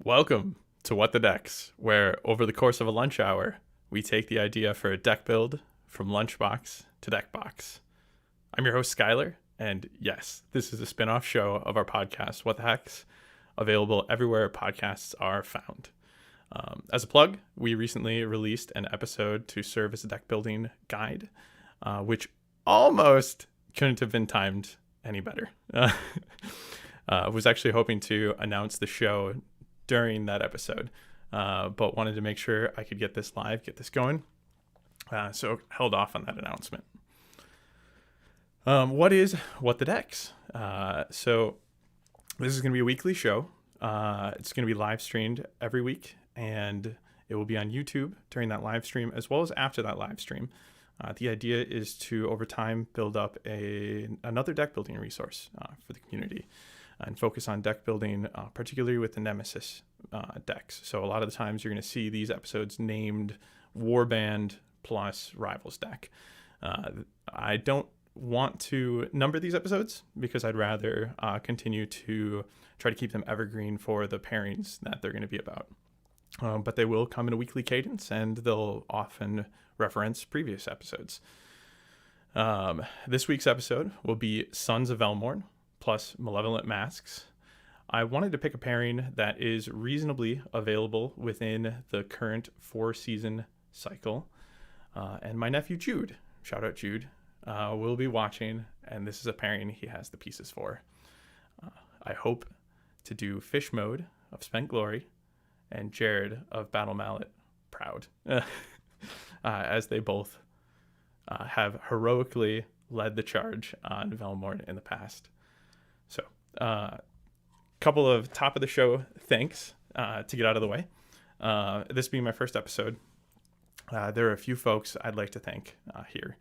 Welcome to What the Decks, where over the course of a lunch hour, we take the idea for a deck build from Lunchbox to Deckbox. I'm your host, Skylar, and yes, this is a spin-off show of our podcast, What the Hex, available everywhere podcasts are found. As a plug, we recently released an episode to serve as a deck building guide, which almost couldn't have been timed any better. Was actually hoping to announce the show during that episode, but wanted to make sure I could get this live, get this going. So held off on that announcement. What the Decks? So this is going to be a weekly show. It's going to be live streamed every week, and it will be on YouTube during that live stream as well as after that live stream. The idea is to, over time, build up another deck building resource for the community and focus on deck building, particularly with the Nemesis decks. So a lot of the times you're going to see these episodes named Warband plus Rivals deck. I don't want to number these episodes because I'd rather continue to try to keep them evergreen for the pairings that they're going to be about. But they will come in a weekly cadence, and they'll often reference previous episodes. This week's episode will be Sons of Velmorn plus Malevolent Masks. I wanted to pick a pairing that is reasonably available within the current 4-season cycle. And my nephew Jude, shout out Jude, will be watching, and this is a pairing he has the pieces for. I hope to do Fish Mode of Spent Glory and Jared of Battle Mallet Proud, as they both have heroically led the charge on Velmorn in the past. So, couple of top of the show thanks to get out of the way. This being my first episode, there are a few folks I'd like to thank here.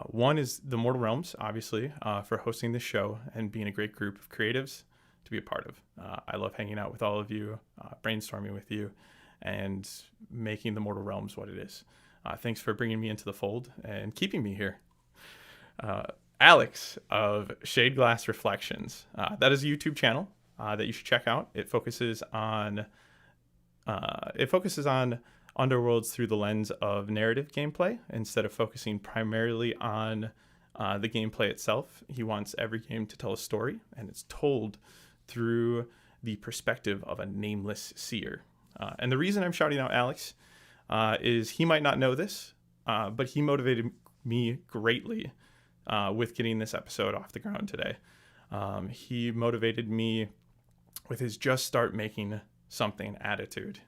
One is the Mortal Realms, obviously, for hosting this show and being a great group of creatives to be a part of. I love hanging out with all of you, brainstorming with you, and making the Mortal Realms what it is. Thanks for bringing me into the fold and keeping me here. Alex of Shade Glass Reflections. That is a YouTube channel that you should check out. It focuses on Underworlds through the lens of narrative gameplay instead of focusing primarily on the gameplay itself. He wants every game to tell a story, and it's told through the perspective of a nameless seer. And the reason I'm shouting out Alex is he might not know this, but he motivated me greatly with getting this episode off the ground today. He motivated me with his just start making something attitude.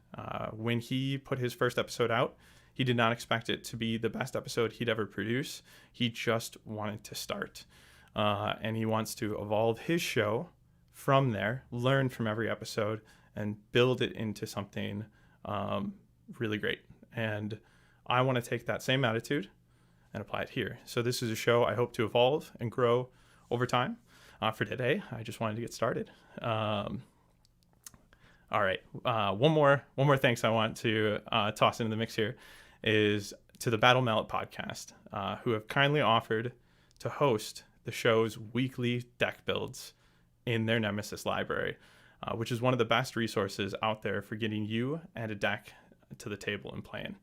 When he put his first episode out, he did not expect it to be the best episode he'd ever produce. He just wanted to start. And he wants to evolve his show from there, learn from every episode, and build it into something really great. And I want to take that same attitude and apply it here. So this is a show I hope to evolve and grow over time. For today, I just wanted to get started. All right. One more thanks I want to toss into the mix here is to the Battle Mallet podcast, who have kindly offered to host the show's weekly deck builds in their Nemesis library, which is one of the best resources out there for getting you and a deck to the table and playing.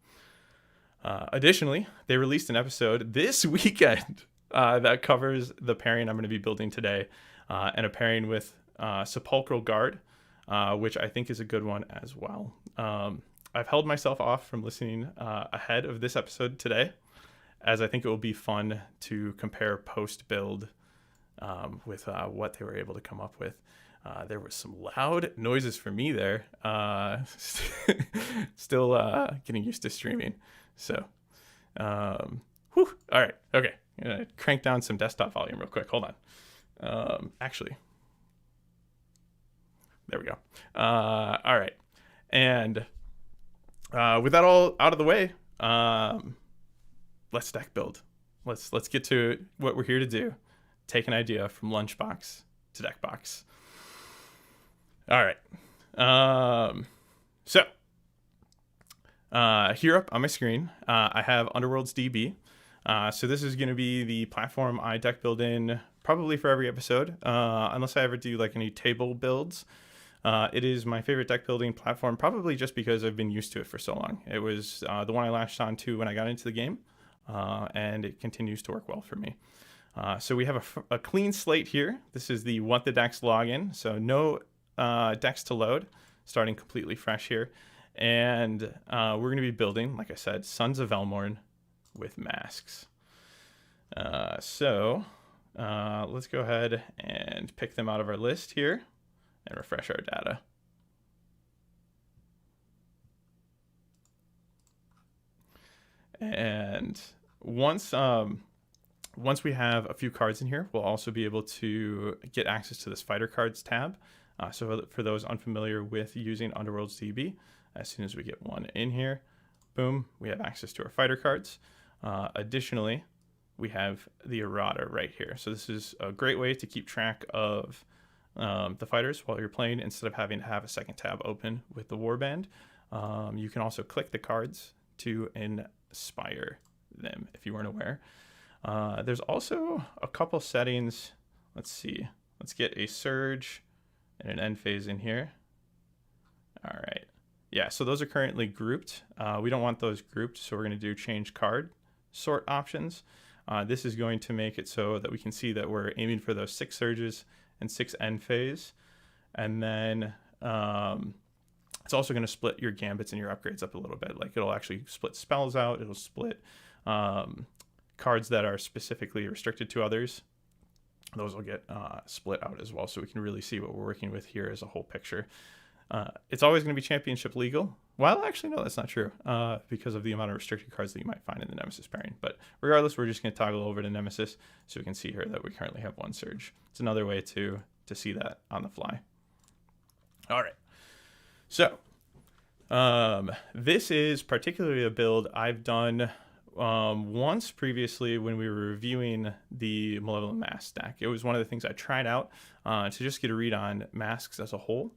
Additionally, they released an episode this weekend that covers the pairing I'm going to be building today, and a pairing with Sepulchral Guard, which I think is a good one as well. I've held myself off from listening ahead of this episode today, as I think it will be fun to compare post-build with what they were able to come up with. There was some loud noises for me there. Still getting used to streaming. So, all right. Okay. I'm going to crank down some desktop volume real quick. Hold on. Actually, there we go. All right. And with that all out of the way, let's deck build. Let's get to what we're here to do. Take an idea from Lunchbox to Deckbox. All right. So here up on my screen, I have Underworlds DB. So this is going to be the platform I deck build in probably for every episode, unless I ever do like any table builds. It is my favorite deck building platform, probably just because I've been used to it for so long. It was the one I latched on to when I got into the game, and it continues to work well for me. So we have a clean slate here. This is the Want the Decks login, so no decks to load, starting completely fresh here. And we're going to be building, like I said, Sons of Velmorn with masks. So let's go ahead and pick them out of our list here and refresh our data. And once we have a few cards in here, we'll also be able to get access to this Fighter Cards tab. So for those unfamiliar with using Underworld's DB, as soon as we get one in here, boom, we have access to our Fighter Cards. Additionally, we have the errata right here. So this is a great way to keep track of the fighters while you're playing instead of having to have a second tab open with the warband. You can also click the cards to inspire them if you weren't aware. There's also a couple settings. Let's see. Let's get a surge and an end phase in here. All right. Yeah, so those are currently grouped. We don't want those grouped, so we're going to do change card sort options. This is going to make it so that we can see that we're aiming for those 6 surges and 6 end phase. And then it's also going to split your gambits and your upgrades up a little bit. Like it'll actually split spells out. It'll split cards that are specifically restricted to others. Those will get split out as well, so we can really see what we're working with here as a whole picture. It's always going to be championship legal. Well, actually, no, that's not true because of the amount of restricted cards that you might find in the Nemesis pairing. But regardless, we're just going to toggle over to Nemesis so we can see here that we currently have 1 surge. It's another way to see that on the fly. All right. So this is particularly a build I've done once previously when we were reviewing the Malevolent Mask stack. It was one of the things I tried out to just get a read on masks as a whole.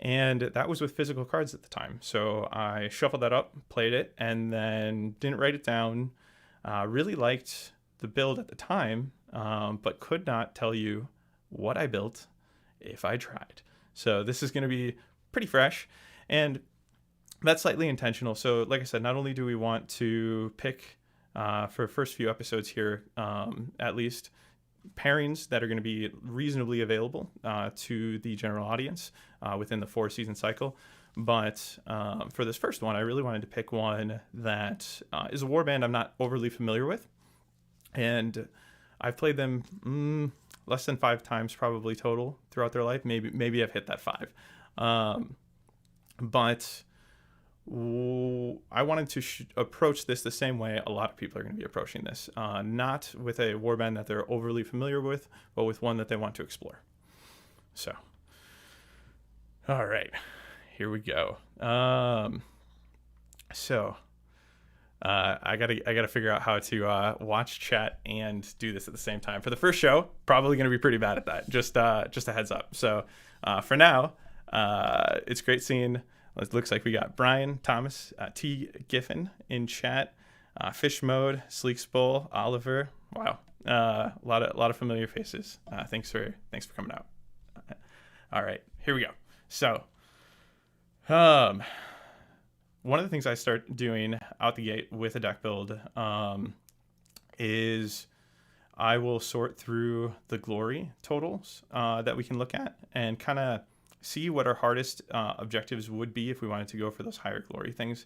And that was with physical cards at the time. So I shuffled that up, played it, and then didn't write it down. Really liked the build at the time, but could not tell you what I built if I tried. So this is going to be pretty fresh, and that's slightly intentional. So like I said, not only do we want to pick for the first few episodes here, at least, pairings that are going to be reasonably available to the general audience within the 4-season cycle. But for this first one, I really wanted to pick one that is a warband I'm not overly familiar with. And I've played them less than 5 times probably total throughout their life. Maybe I've hit that 5. But I wanted to approach this the same way a lot of people are going to be approaching this. Not with a warband that they're overly familiar with, but with one that they want to explore. So, all right, here we go. I gotta figure out how to watch chat and do this at the same time. For the first show, probably going to be pretty bad at that. Just a heads up. So for now, it's great seeing. It looks like we got Brian, Thomas, T. Giffen in chat, Fish Mode, Sleek Bull, Oliver. Wow, a lot of familiar faces. Thanks for coming out. All right, here we go. So, one of the things I start doing out the gate with a deck build is I will sort through the glory totals that we can look at and kind of see what our hardest objectives would be if we wanted to go for those higher glory things.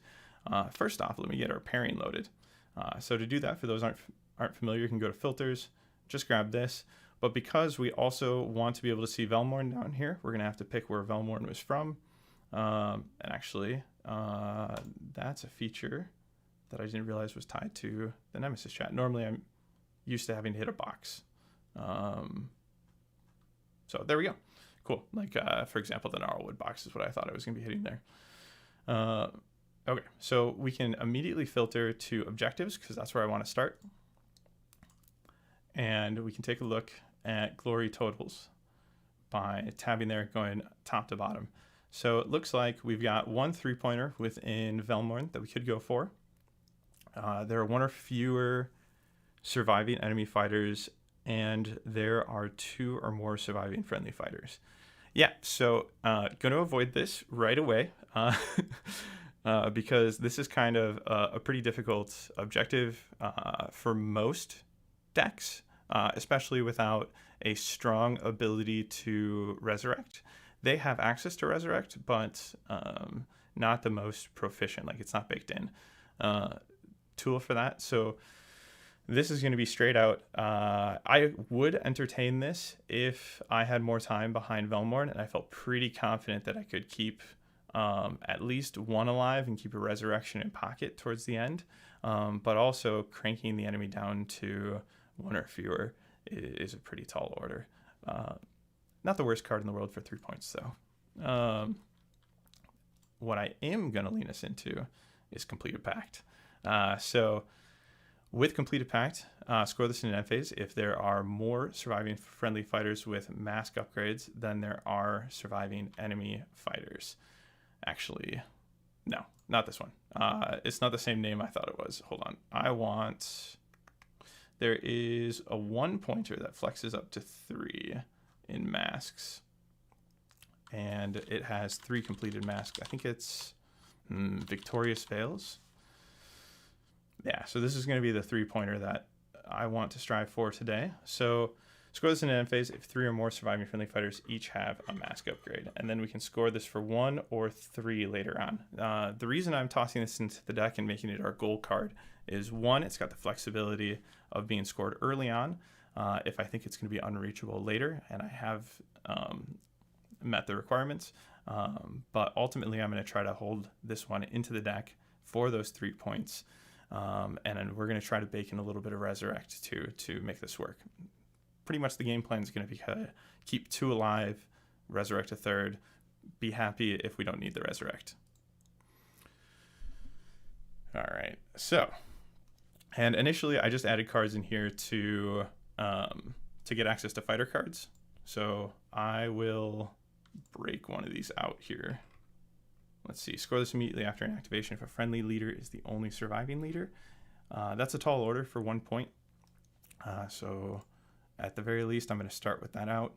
First off, let me get our pairing loaded. So to do that, for those aren't familiar, you can go to filters, just grab this. But because we also want to be able to see Velmorn down here, we're going to have to pick where Velmorn was from. And actually, that's a feature that I didn't realize was tied to the Nemesis chat. Normally, I'm used to having to hit a box. So there we go. Cool. Like, for example, the Gnarlwood box is what I thought I was going to be hitting there. Okay, so we can immediately filter to objectives because that's where I want to start. And we can take a look at glory totals by tabbing there, going top to bottom. So it looks like we've got 1 3-pointer within Velmorn that we could go for. There are 1 or fewer surviving enemy fighters, and there are 2 or more surviving friendly fighters. Yeah, so going to avoid this right away because this is kind of a pretty difficult objective for most decks, especially without a strong ability to resurrect. They have access to resurrect, but not the most proficient. Like, it's not baked in tool for that. So this is going to be straight out. I would entertain this if I had more time behind Velmorn, and I felt pretty confident that I could keep at least one alive and keep a resurrection in pocket towards the end. But also cranking the enemy down to one or fewer is a pretty tall order. Not the worst card in the world for 3 points, though. What I am going to lean us into is Completed Pact. So with Completed Pact, score this in an end phase if there are more surviving friendly fighters with mask upgrades than there are surviving enemy fighters. Actually, no, not this one. It's not the same name I thought it was. Hold on. There is a 1-pointer that flexes up to 3 in masks. And it has 3 completed masks. I think it's Victorious Veils. Yeah, so this is going to be the 3-pointer that I want to strive for today. So score this in an end phase if 3 or more surviving friendly fighters each have a mask upgrade. And then we can score this for 1 or 3 later on. The reason I'm tossing this into the deck and making it our goal card is, 1, it's got the flexibility of being scored early on if I think it's going to be unreachable later and I have met the requirements. But ultimately, I'm going to try to hold this one into the deck for those 3 points. And then we're going to try to bake in a little bit of resurrect to make this work. Pretty much the game plan is going to be keep 2 alive, resurrect a 3rd, be happy if we don't need the resurrect. All right, so, and initially I just added cards in here to get access to fighter cards. So I will break one of these out here. Let's see, score this immediately after an activation if a friendly leader is the only surviving leader. That's a tall order for 1 point. So at the very least, I'm going to start with that out.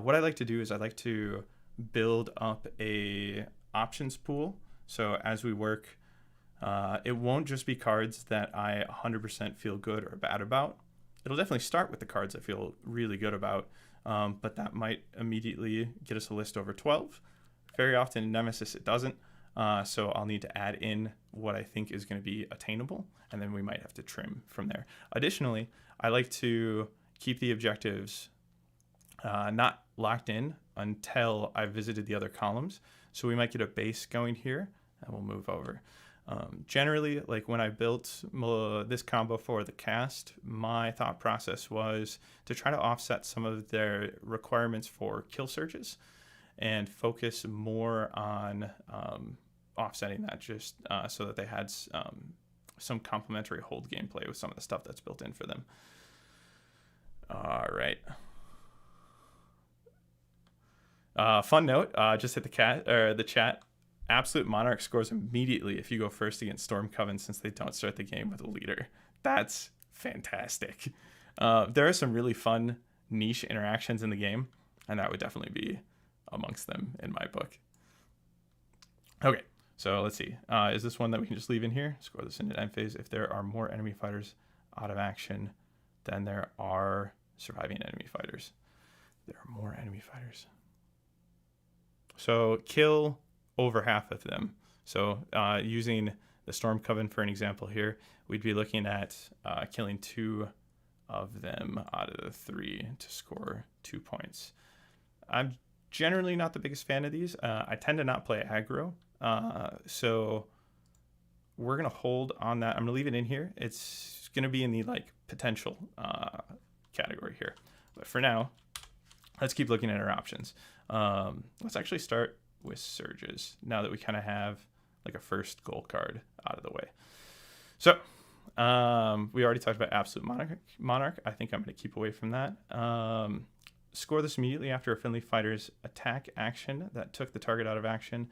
What I like to do is I like to build up a options pool. So as we work, it won't just be cards that I 100% feel good or bad about. It'll definitely start with the cards I feel really good about, but that might immediately get us a list over 12. Very often in Nemesis it doesn't, so I'll need to add in what I think is going to be attainable, and then we might have to trim from there. Additionally, I like to keep the objectives not locked in until I've visited the other columns, so we might get a base going here, and we'll move over. Generally, like when I built this combo for the cast, my thought process was to try to offset some of their requirements for kill surges and focus more on offsetting that, just so that they had some complementary hold gameplay with some of the stuff that's built in for them. All right. Fun note, just hit the chat. Absolute Monarch scores immediately if you go first against Storm Coven, since they don't start the game with a leader. That's fantastic. There are some really fun niche interactions in the game, and that would definitely be amongst them in my book. Okay, so let's see. Is this one that we can just leave in here? Score this in an end phase if there are more enemy fighters out of action than there are surviving enemy fighters. There are more enemy fighters. So kill over half of them. So using the Storm Coven for an example here, we'd be looking at killing 2 of them out of the 3 to score 2 points. I'm generally not the biggest fan of these. I tend to not play aggro. So we're going to hold on that. I'm going to leave it in here. It's going to be in the potential category here. But for now, let's keep looking at our options. Let's actually start with surges now that we kind of have a first goal card out of the way. So we already talked about Absolute Monarch. I think I'm going to keep away from that. Score this immediately after a friendly fighter's attack action that took the target out of action.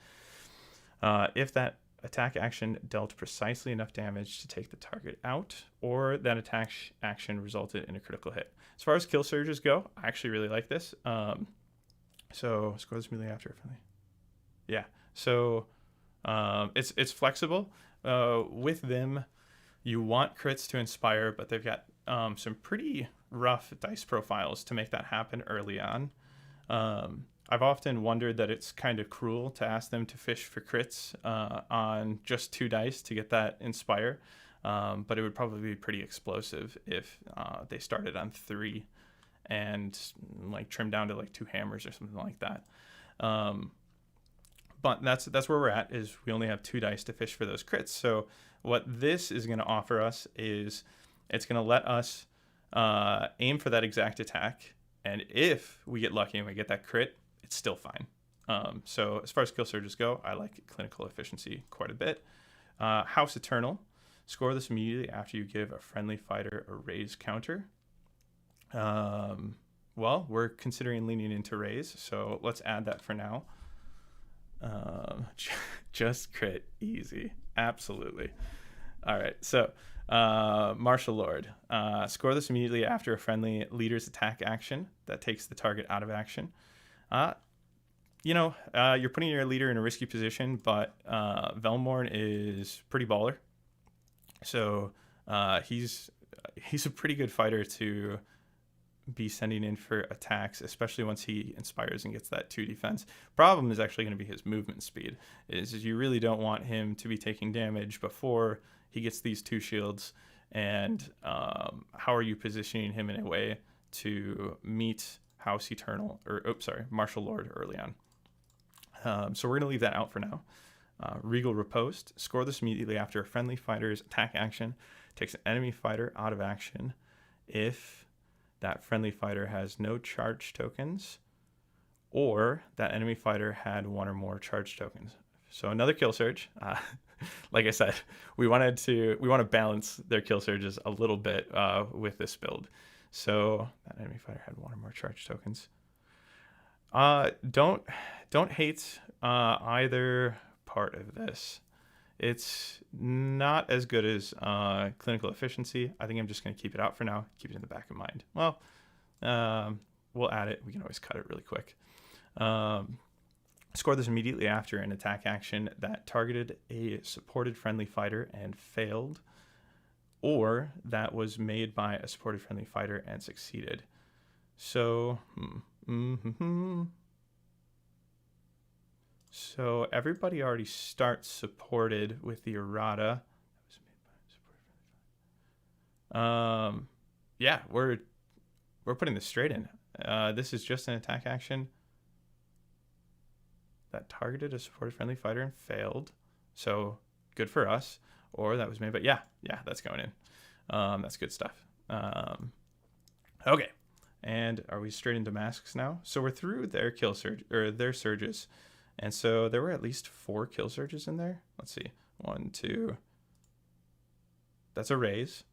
If that attack action dealt precisely enough damage to take the target out, or that attack action resulted in a critical hit. As far as kill surges go, I actually really like this. So score this immediately after. Yeah. So it's flexible. With them, you want crits to inspire, but they've got some pretty rough dice profiles to make that happen early on. I've often wondered that it's kind of cruel to ask them to fish for crits on just 2 dice to get that inspire, but it would probably be pretty explosive if they started on 3 and like trimmed down to like 2 hammers or something like that. But that's where we're at, is we only have 2 dice to fish for those crits. So what this is going to offer us is it's going to let us aim for that exact attack. And if we get lucky and we get that crit, it's still fine. So as far as kill surges go, I like clinical efficiency quite a bit. House Eternal. Score this immediately after you give a friendly fighter a raise counter. Well, we're considering leaning into raise, so let's add that for now. Just crit, easy, absolutely. All right, so Martial Lord. Score this immediately after a friendly leader's attack action that takes the target out of action. You're putting your leader in a risky position, but Velmorn is pretty baller. So he's a pretty good fighter to be sending in for attacks, especially once he inspires and gets that 2 defense. Problem is actually going to be his movement speed. Is you really don't want him to be taking damage before he gets these 2 shields. And how are you positioning him in a way to meet House Eternal, Martial Lord early on? So we're going to leave that out for now. Regal Riposte. Score this immediately after a friendly fighter's attack action takes an enemy fighter out of action if that friendly fighter has no charge tokens, or that enemy fighter had 1 or more charge tokens. So another kill surge. Like I said, we want to balance their kill surges a little bit with this build. So that enemy fighter had 1 or more charge tokens. Don't hate either part of this. It's not as good as clinical efficiency. I think I'm just going to keep it out for now, keep it in the back of mind. Well, we'll add it. We can always cut it really quick. Score this immediately after an attack action that targeted a supported friendly fighter and failed, or that was made by a supported friendly fighter and succeeded. So, So everybody already starts supported with the errata. Yeah, we're putting this straight in. This is just an attack action that targeted a supported friendly fighter and failed. So good for us. Or that was made, but yeah, that's going in. That's good stuff. Okay. And are we straight into masks now? So we're through their kill surge, or their surges. And so there were at least 4 kill surges in there. Let's see. 1, 2. That's a raise.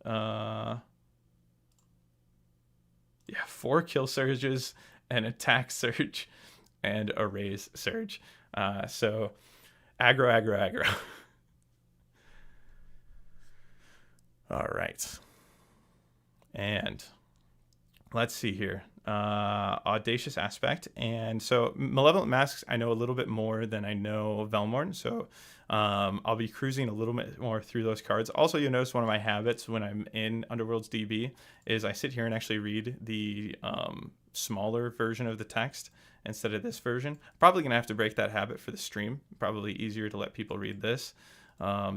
4 kill surges, an attack surge, and a raise surge. So aggro. All right. And let's see here. Audacious Aspect. And so Malevolent Masks, I know a little bit more than I know Velmorn. So I'll be cruising a little bit more through those cards. Also, you'll notice one of my habits when I'm in Underworld's DB is I sit here and actually read the smaller version of the text instead of this version. Probably going to have to break that habit for the stream. Probably easier to let people read this.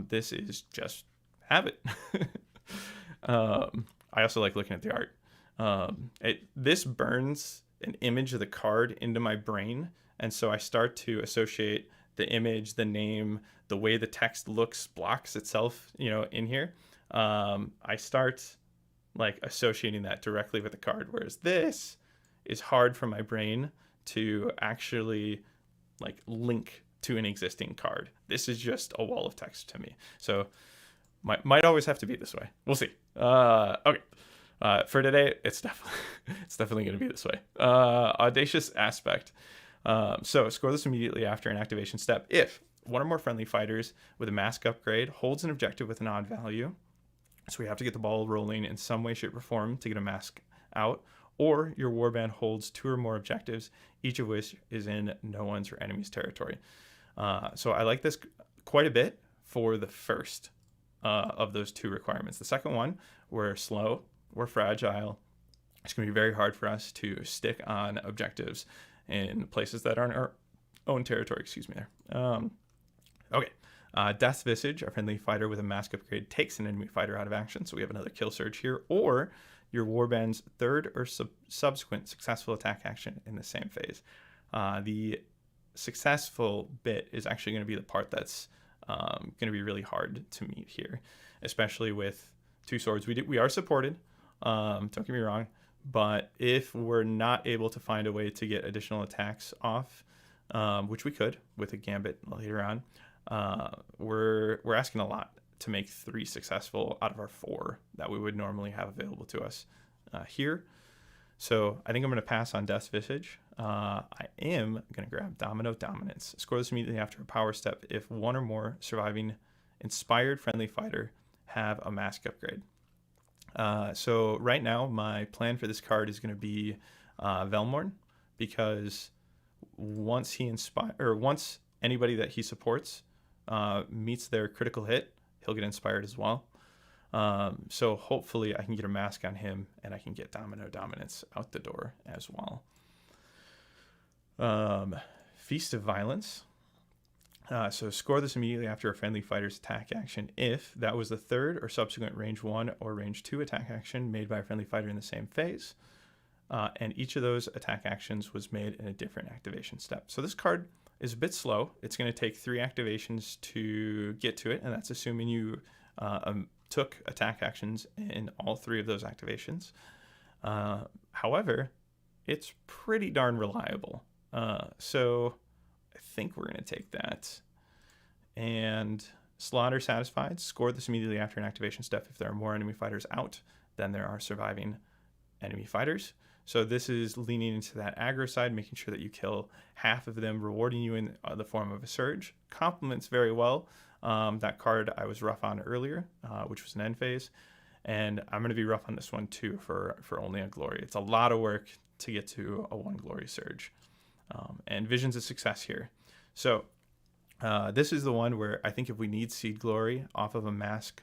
This is just habit. I also like looking at the art. This burns an image of the card into my brain, and so I start to associate the image, the name, the way the text looks, blocks itself, in here. I start like associating that directly with the card, whereas this is hard for my brain to actually like link to an existing card. This is just a wall of text to me. So might always have to be this way. We'll see. Okay. For today, it's definitely going to be this way. Audacious Aspect. So score this immediately after an activation step if 1 or more friendly fighters with a mask upgrade holds an objective with an odd value. So we have to get the ball rolling in some way, shape, or form to get a mask out. or your warband holds 2 or more objectives, each of which is in no one's or enemy's territory. So I like this quite a bit for the first of those 2 requirements. The second one, we're slow, we're fragile. It's going to be very hard for us to stick on objectives in places that aren't our own territory. Excuse me there. Okay. Death's Visage, a friendly fighter with a mask upgrade, takes an enemy fighter out of action. So we have another kill surge here. Or your warband's third or subsequent successful attack action in the same phase. The successful bit is actually going to be the part that's going to be really hard to meet here, especially with 2 swords. We are supported, don't get me wrong, but if we're not able to find a way to get additional attacks off, which we could with a Gambit later on, we're asking a lot to make 3 successful out of our 4 that we would normally have available to us here. So I think I'm going to pass on Death's Visage. I am going to grab Domino Dominance. Score this immediately after a power step if 1 or more surviving inspired friendly fighter have a mask upgrade. So right now my plan for this card is going to be Velmorn, because once anybody that he supports meets their critical hit, he'll get inspired as well. So hopefully I can get a mask on him and I can get Domino Dominance out the door as well. Feast of Violence. So score this immediately after a friendly fighter's attack action if that was the 3rd or subsequent range 1 or range 2 attack action made by a friendly fighter in the same phase. And each of those attack actions was made in a different activation step. So this card is a bit slow. It's going to take 3 activations to get to it, and that's assuming you took attack actions in all 3 of those activations. However, it's pretty darn reliable. So I think we're going to take that. And Slaughter Satisfied. Score this immediately after an activation step if there are more enemy fighters out than there are surviving enemy fighters. So this is leaning into that aggro side, making sure that you kill half of them, rewarding you in the form of a surge. Complements very well that card I was rough on earlier, which was an end phase. And I'm going to be rough on this one too for only a glory. It's a lot of work to get to a 1 glory surge. And Vision's a success here. So this is the one where I think if we need Seed Glory off of a mask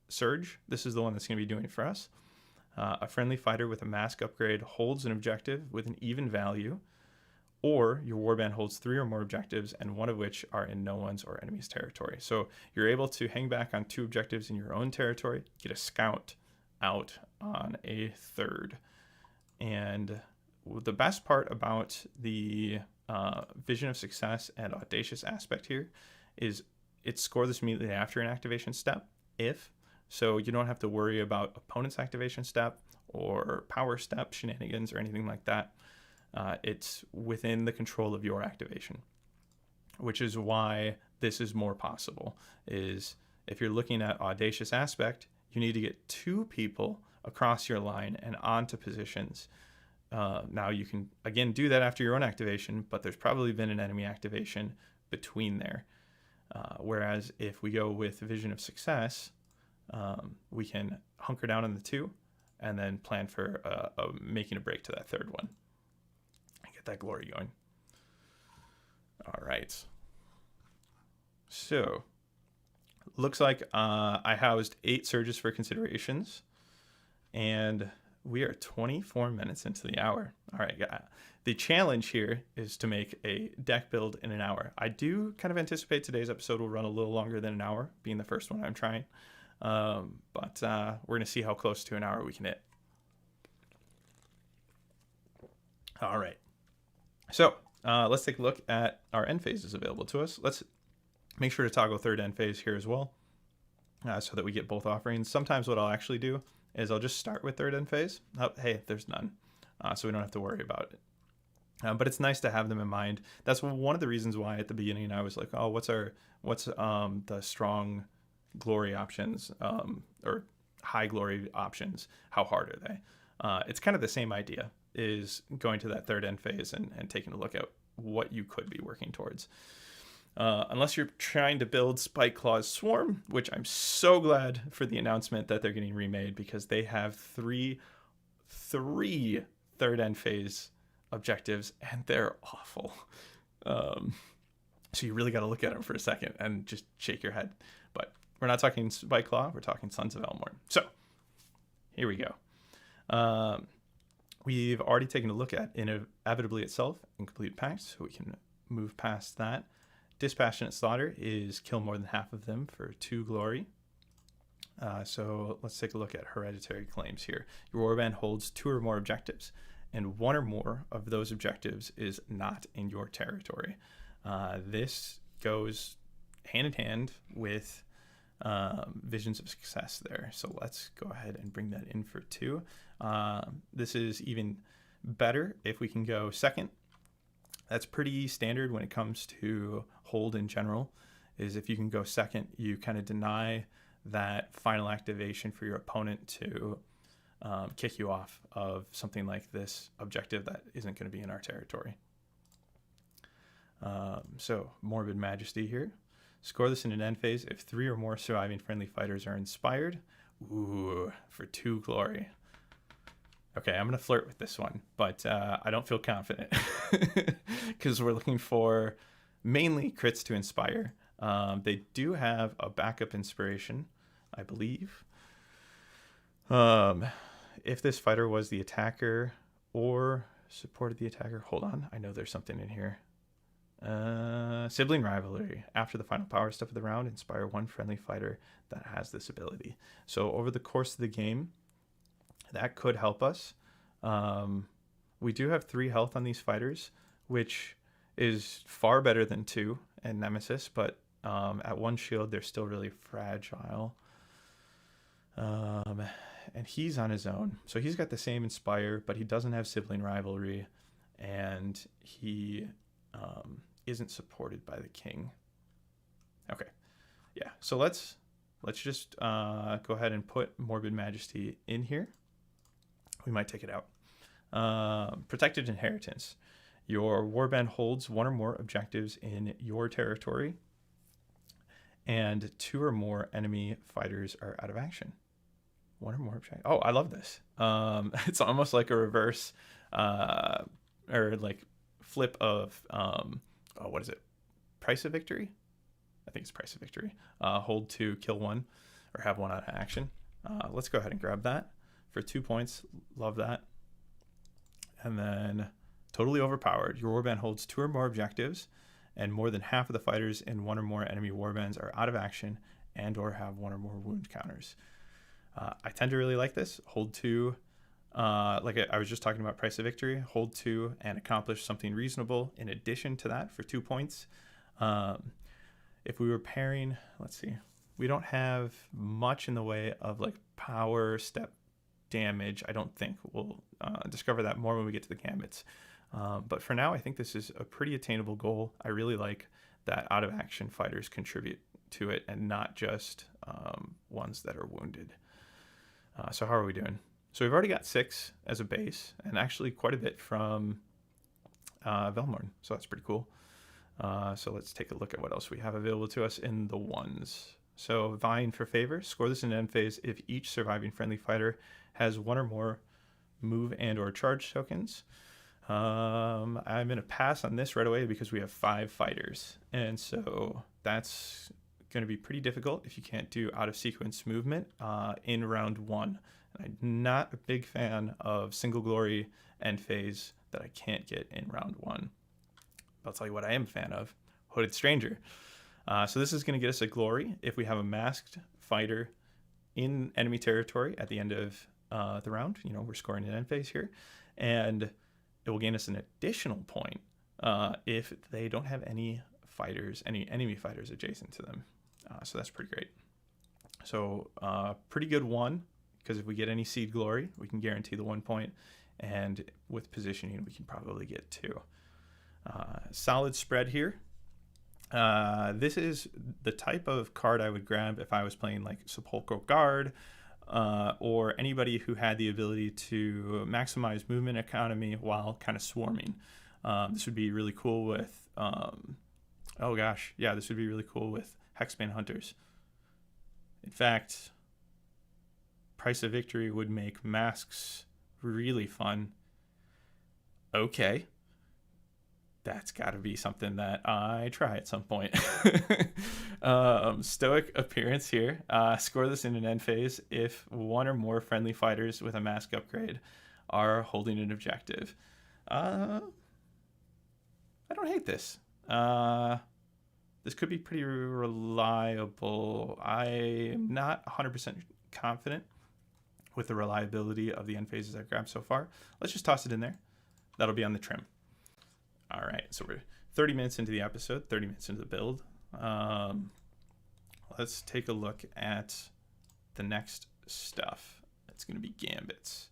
surge, this is the one that's going to be doing it for us. A friendly fighter with a mask upgrade holds an objective with an even value, or your warband holds 3 or more objectives, and 1 of which are in no one's or enemy's territory. So you're able to hang back on 2 objectives in your own territory, get a scout out on a 3rd. And the best part about the Vision of Success and Audacious aspect here is it score this immediately after an activation step, so you don't have to worry about opponent's activation step or power step shenanigans or anything like that. It's within the control of your activation, which is why this is more possible. Is if you're looking at Audacious aspect, you need to get 2 people across your line and onto positions. Now you can again do that after your own activation, but there's probably been an enemy activation between there. Whereas if we go with Vision of Success, we can hunker down on the 2 and then plan for making a break to that 3rd one and get that glory going. All right. So looks like I housed 8 surges for considerations, and we are 24 minutes into the hour. All right, the challenge here is to make a deck build in an hour. I do kind of anticipate today's episode will run a little longer than an hour, being the first one I'm trying. But we're going to see how close to an hour we can hit. All right. So let's take a look at our end phases available to us. Let's make sure to toggle 3rd end phase here as well, so that we get both offerings. Sometimes what I'll actually do is I'll just start with 3rd end phase. Oh, hey, there's none. So we don't have to worry about it. But it's nice to have them in mind. That's one of the reasons why at the beginning I was like, oh, what's the strong glory options or high glory options? How hard are they? It's kind of the same idea, is going to that 3rd end phase and taking a look at what you could be working towards. Unless you're trying to build Spike Claw's Swarm, which I'm so glad for the announcement that they're getting remade, because they have 3 3 third end phase objectives, and they're awful. So you really got to look at them for a second and just shake your head. But we're not talking Spike Claw, we're talking Sons of Velmorn. So here we go. We've already taken a look at Inevitably itself and Complete Pacts, so we can move past that. Dispassionate Slaughter is kill more than half of them for 2 glory. So let's take a look at Hereditary Claims here. Your warband holds 2 or more objectives, and 1 or more of those objectives is not in your territory. This goes hand in hand with Visions of Success there. So let's go ahead and bring that in for 2. This is even better if we can go second. That's pretty standard when it comes to hold in general, is if you can go second, you kind of deny that final activation for your opponent to kick you off of something like this objective that isn't going to be in our territory. So Morbid Majesty here. Score this in an end phase if 3 or more surviving friendly fighters are inspired. Ooh, for 2 glory. Okay, I'm going to flirt with this one, but I don't feel confident because we're looking for mainly crits to inspire. They do have a backup inspiration, I believe. If this fighter was the attacker or supported the attacker, hold on, I know there's something in here. Sibling Rivalry. After the final power step of the round, inspire 1 friendly fighter that has this ability. So over the course of the game, that could help us. We do have 3 health on these fighters, which is far better than 2 and Nemesis, but at 1 shield, they're still really fragile. And he's on his own. So he's got the same Inspire, but he doesn't have Sibling Rivalry, and he isn't supported by the king. Okay. Yeah, so let's just go ahead and put Morbid Majesty in here. We might take it out. Protected Inheritance. Your warband holds 1 or more objectives in your territory, and 2 or more enemy fighters are out of action. 1 or more objectives. Oh, I love this. It's almost like a reverse or like flip of what is it? Price of Victory? I think it's Price of Victory. Hold 2, kill 1, or have 1 out of action. Let's go ahead and grab that for 2 points. Love that. And then totally overpowered. Your warband holds 2 or more objectives, and more than half of the fighters in 1 or more enemy warbands are out of action and or have 1 or more wound counters. I tend to really like this. Hold 2, like I was just talking about Price of Victory. Hold 2 and accomplish something reasonable in addition to that for 2 points. If we were pairing, let's see, we don't have much in the way of like power step damage. I don't think we'll discover that more when we get to the Gambits. But for now, I think this is a pretty attainable goal. I really like that out of action fighters contribute to it and not just ones that are wounded. So how are we doing? So we've already got 6 as a base, and actually quite a bit from Velmorn. So that's pretty cool. So let's take a look at what else we have available to us in the ones. So vying for favor. Score this in end phase if each surviving friendly fighter has 1 or more move and or charge tokens. I'm going to pass on this right away because we have 5 fighters. And so that's going to be pretty difficult if you can't do out of sequence movement in round 1. And I'm not a big fan of single glory end phase that I can't get in round 1. But I'll tell you what I am a fan of, Hooded Stranger. So this is going to get us a glory if we have a masked fighter in enemy territory at the end of the round. You know, we're scoring an end phase here. And it will gain us an additional point if they don't have any fighters, any enemy fighters adjacent to them. So that's pretty great. So pretty good 1, because if we get any seed glory, we can guarantee the 1 point. And with positioning, we can probably get 2. Solid spread here. This is the type of card I would grab if I was playing like Sepulchral Guard, or anybody who had the ability to maximize movement economy while kind of swarming. This would be really cool with, oh gosh, yeah, this would be really cool with Hexbane Hunters. In fact, Price of Victory would make masks really fun. Okay. That's got to be something that I try at some point. Stoic appearance here. Score this in an end phase if one or more friendly fighters with a mask upgrade are holding an objective. I don't hate this. This could be pretty reliable. I am not 100% confident with the reliability of the end phases I've grabbed so far. Let's just toss it in there. That'll be on the trim. All right, so we're 30 minutes into the episode, 30 minutes into the build. Let's take a look at the next stuff. It's going to be Gambits.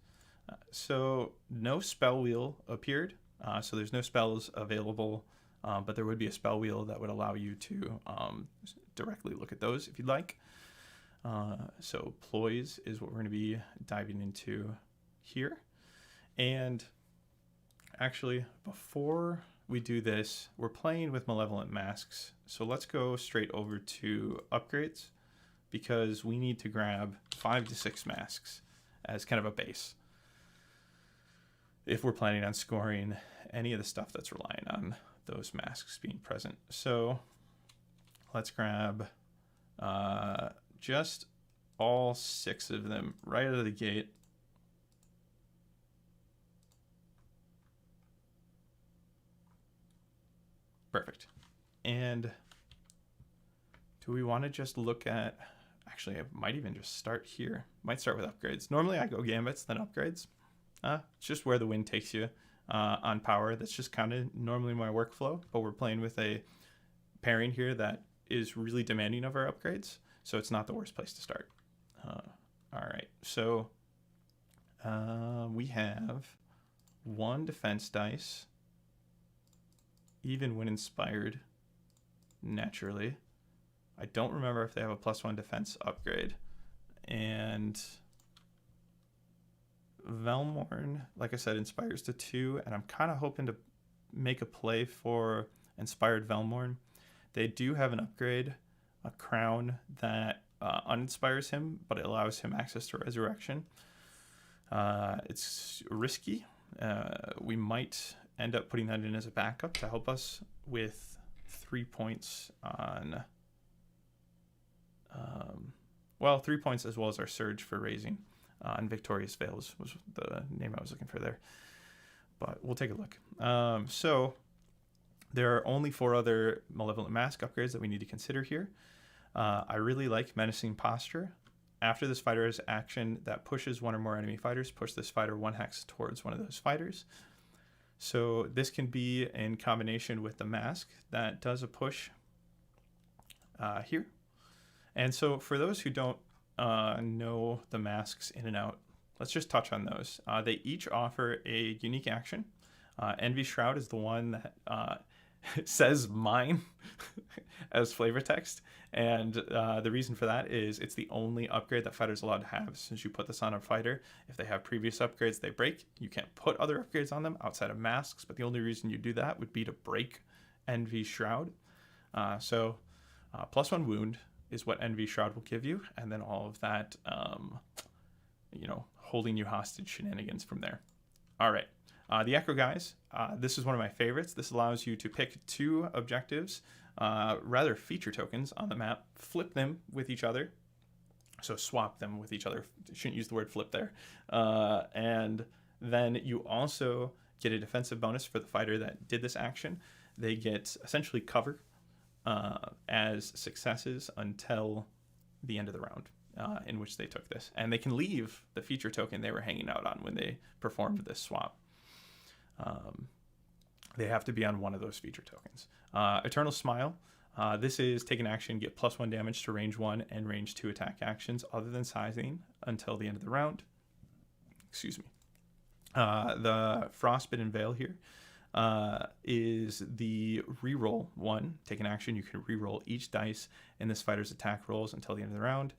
So no spell wheel appeared, so there's no spells available, but there would be a spell wheel that would allow you to directly look at those if you'd like. So ploys is what we're going to be diving into here. And actually, before we do this, we're playing with Malevolent masks. So let's go straight over to upgrades because we need to grab 5 to 6 masks as kind of a base if we're planning on scoring any of the stuff that's relying on those masks being present. So let's grab just all 6 of them right out of the gate. Perfect. And do we want to just look at, actually I might even just start here. Might start with upgrades. Normally I go Gambits, then upgrades. It's just where the wind takes you on power. That's just kind of normally my workflow, but we're playing with a pairing here that is really demanding of our upgrades, so it's not the worst place to start. All right, so we have 1 defense dice, even when inspired, naturally. I don't remember if they have a +1 defense upgrade. And Velmorn, like I said, inspires to 2, and I'm kind of hoping to make a play for inspired Velmorn. They do have an upgrade, a crown that uninspires him, but it allows him access to resurrection. It's risky. We might end up putting that in as a backup to help us with 3 points on 3 points as well as our surge for raising on Victorious Veils was the name I was looking for there, but we'll take a look. So there are only 4 other Malevolent Mask upgrades that we need to consider here. I really like Menacing Posture. After this fighter has action that pushes 1 or more enemy fighters, push this fighter 1 hex towards one of those fighters. So this can be in combination with the mask that does a push here. And so for those who don't know the masks in and out, let's just touch on those. They each offer a unique action. Envy Shroud is the one that says mine as flavor text. And the reason for that is it's the only upgrade that fighters are allowed to have. Since you put this on a fighter, if they have previous upgrades, they break. You can't put other upgrades on them outside of masks, but the only reason you do that would be to break Envy Shroud. So +1 wound is what Envy Shroud will give you, and then all of that, holding you hostage shenanigans from there. All right. The Echo Guys, this is one of my favorites. This allows you to pick 2 objectives, rather feature tokens on the map, flip them with each other. So swap them with each other. Shouldn't use the word flip there. And then you also get a defensive bonus for the fighter that did this action. They get essentially cover as successes until the end of the round in which they took this. And they can leave the feature token they were hanging out on when they performed this swap. They have to be on one of those feature tokens. Eternal Smile. This is take an action, get +1 damage to range 1 and range 2 attack actions other than sizing until the end of the round. Excuse me. The Frostbitten Veil here is the reroll 1. Take an action, you can reroll each dice in this fighter's attack rolls until the end of the round.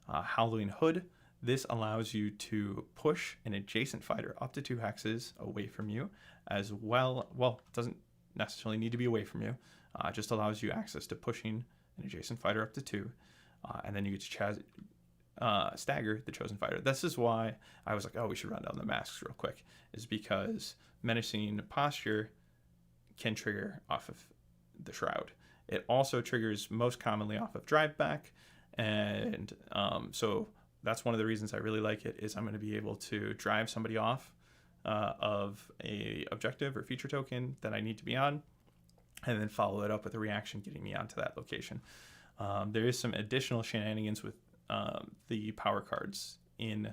Howling Hood. This allows you to push an adjacent fighter up to 2 hexes away from you, as well. Well, it doesn't necessarily need to be away from you. It just allows you access to pushing an adjacent fighter up to 2. And then you get to stagger the chosen fighter. This is why I was like, oh, we should run down the masks real quick, is because menacing posture can trigger off of the shroud. It also triggers most commonly off of drive back, and so that's one of the reasons I really like it, is I'm going to be able to drive somebody off of a objective or feature token that I need to be on, and then follow it up with a reaction getting me onto that location. There is some additional shenanigans with the power cards in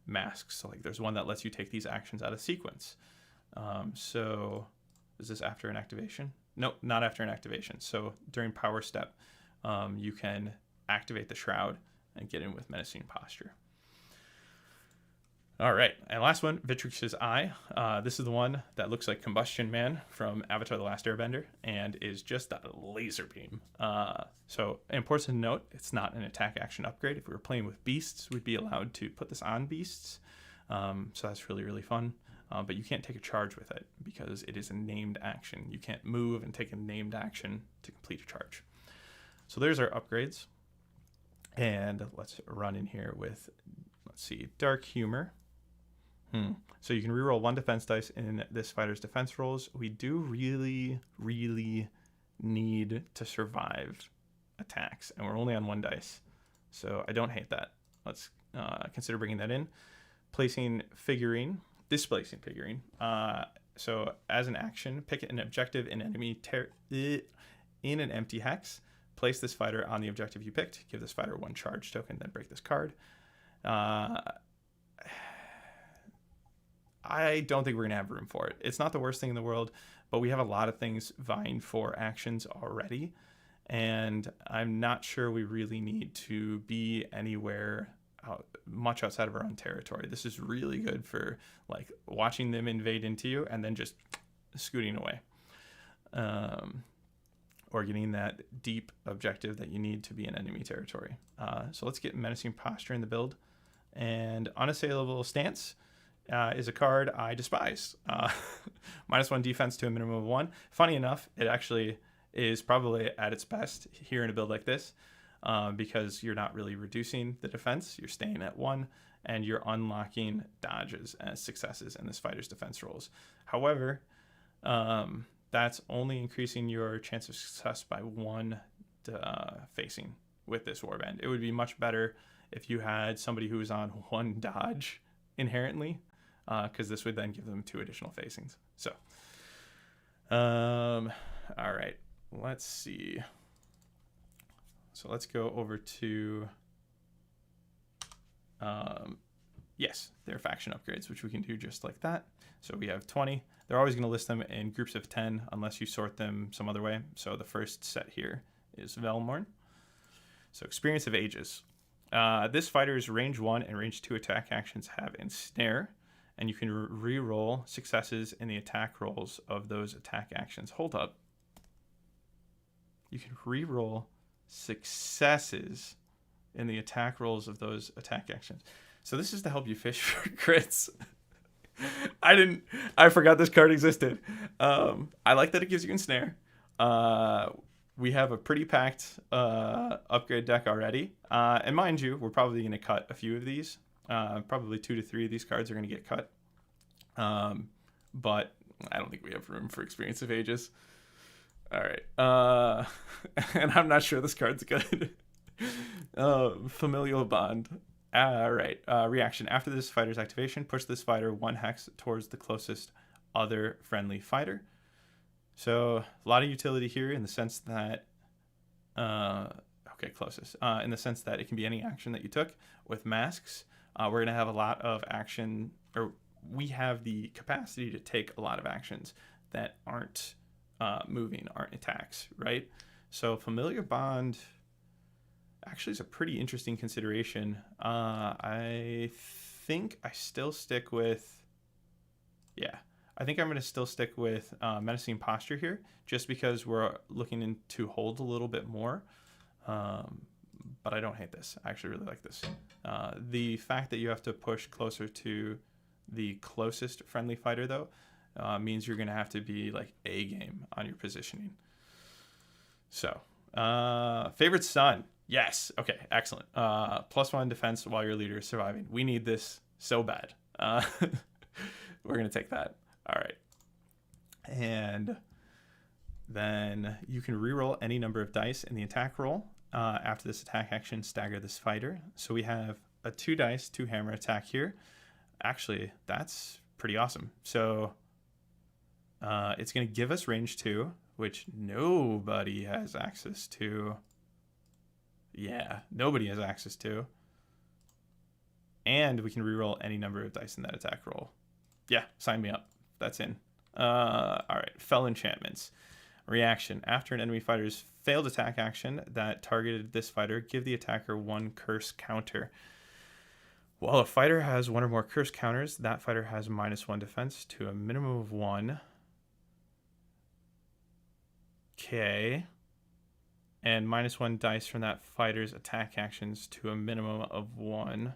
masks. So like there's one that lets you take these actions out of sequence. So is this after an activation? No, not after an activation. So during power step, you can activate the shroud and get in with menacing posture. All right, and last one, Vitrix's Eye. This is the one that looks like Combustion Man from Avatar: The Last Airbender and is just a laser beam. So important to note, it's not an attack action upgrade. If we were playing with beasts, we'd be allowed to put this on beasts. So that's really, really fun. But you can't take a charge with it because it is a named action. You can't move and take a named action to complete a charge. So there's our upgrades. And let's run in here with, let's see, Dark Humor. So you can reroll 1 defense dice in this fighter's defense rolls. We do really, really need to survive attacks, and we're only on 1 dice. So I don't hate that. Let's consider bringing that in. Placing figurine, displacing figurine. So as an action, pick an objective in enemy in an empty hex. Place this fighter on the objective you picked. Give this fighter 1 charge token, then break this card. I don't think we're going to have room for it. It's not the worst thing in the world, but we have a lot of things vying for actions already, and I'm not sure we really need to be anywhere much outside of our own territory. This is really good for like watching them invade into you and then just scooting away. Or getting that deep objective that you need to be in enemy territory. So let's get Menacing Posture in the build. And Unassailable Stance is a card I despise. -1 defense to a minimum of 1. Funny enough, it actually is probably at its best here in a build like this, because you're not really reducing the defense. You're staying at 1, and you're unlocking dodges as successes in this fighter's defense rolls. However, that's only increasing your chance of success by 1 facing with this warband. It would be much better if you had somebody who was on 1 dodge inherently, because this would then give them 2 additional facings. So, all right, let's see. So let's go over to, yes, their faction upgrades, which we can do just like that. So we have 20. They're always going to list them in groups of 10 unless you sort them some other way. So the first set here is Velmorn. So Experience of Ages. This fighter's range 1 and range 2 attack actions have Ensnare, and you can re-roll successes in the attack rolls of those attack actions. Hold up. You can re-roll successes in the attack rolls of those attack actions. So this is to help you fish for crits. I forgot this card existed. I like that it gives you Ensnare. We have a pretty packed upgrade deck already. And mind you, we're probably going to cut a few of these. Probably 2 to 3 of these cards are going to get cut. But I don't think we have room for Experience of Ages. All right. And I'm not sure this card's good. Familial Bond. All right. Reaction. After this fighter's activation, push this fighter 1 hex towards the closest other friendly fighter. So a lot of utility here in the sense that, closest. In the sense that it can be any action that you took. With masks, we're going to have a lot of action, or we have the capacity to take a lot of actions that aren't moving, aren't attacks, right? So Familiar Bond actually is a pretty interesting consideration. I think I still stick with, I think I'm going to still stick with Menacing Posture here, just because we're looking to hold a little bit more. But I don't hate this. I actually really like this. The fact that you have to push closer to the closest friendly fighter, though, means you're going to have to be like A game on your positioning. So, Favorite Son. Yes. Okay. Excellent. +1 defense while your leader is surviving. We need this so bad. We're gonna take that. All right. And then you can reroll any number of dice in the attack roll. After this attack action, stagger this fighter. So we have a 2 dice, 2 hammer attack here. Actually, that's pretty awesome. So it's going to give us range 2, which nobody has access to. Yeah, nobody has access to. And we can reroll any number of dice in that attack roll. Yeah, sign me up. That's in. All right, Fell Enchantments. Reaction. After an enemy fighter's failed attack action that targeted this fighter, give the attacker 1 curse counter. While a fighter has 1 or more curse counters, that fighter has -1 defense to a minimum of 1. Okay. And -1 dice from that fighter's attack actions to a minimum of 1.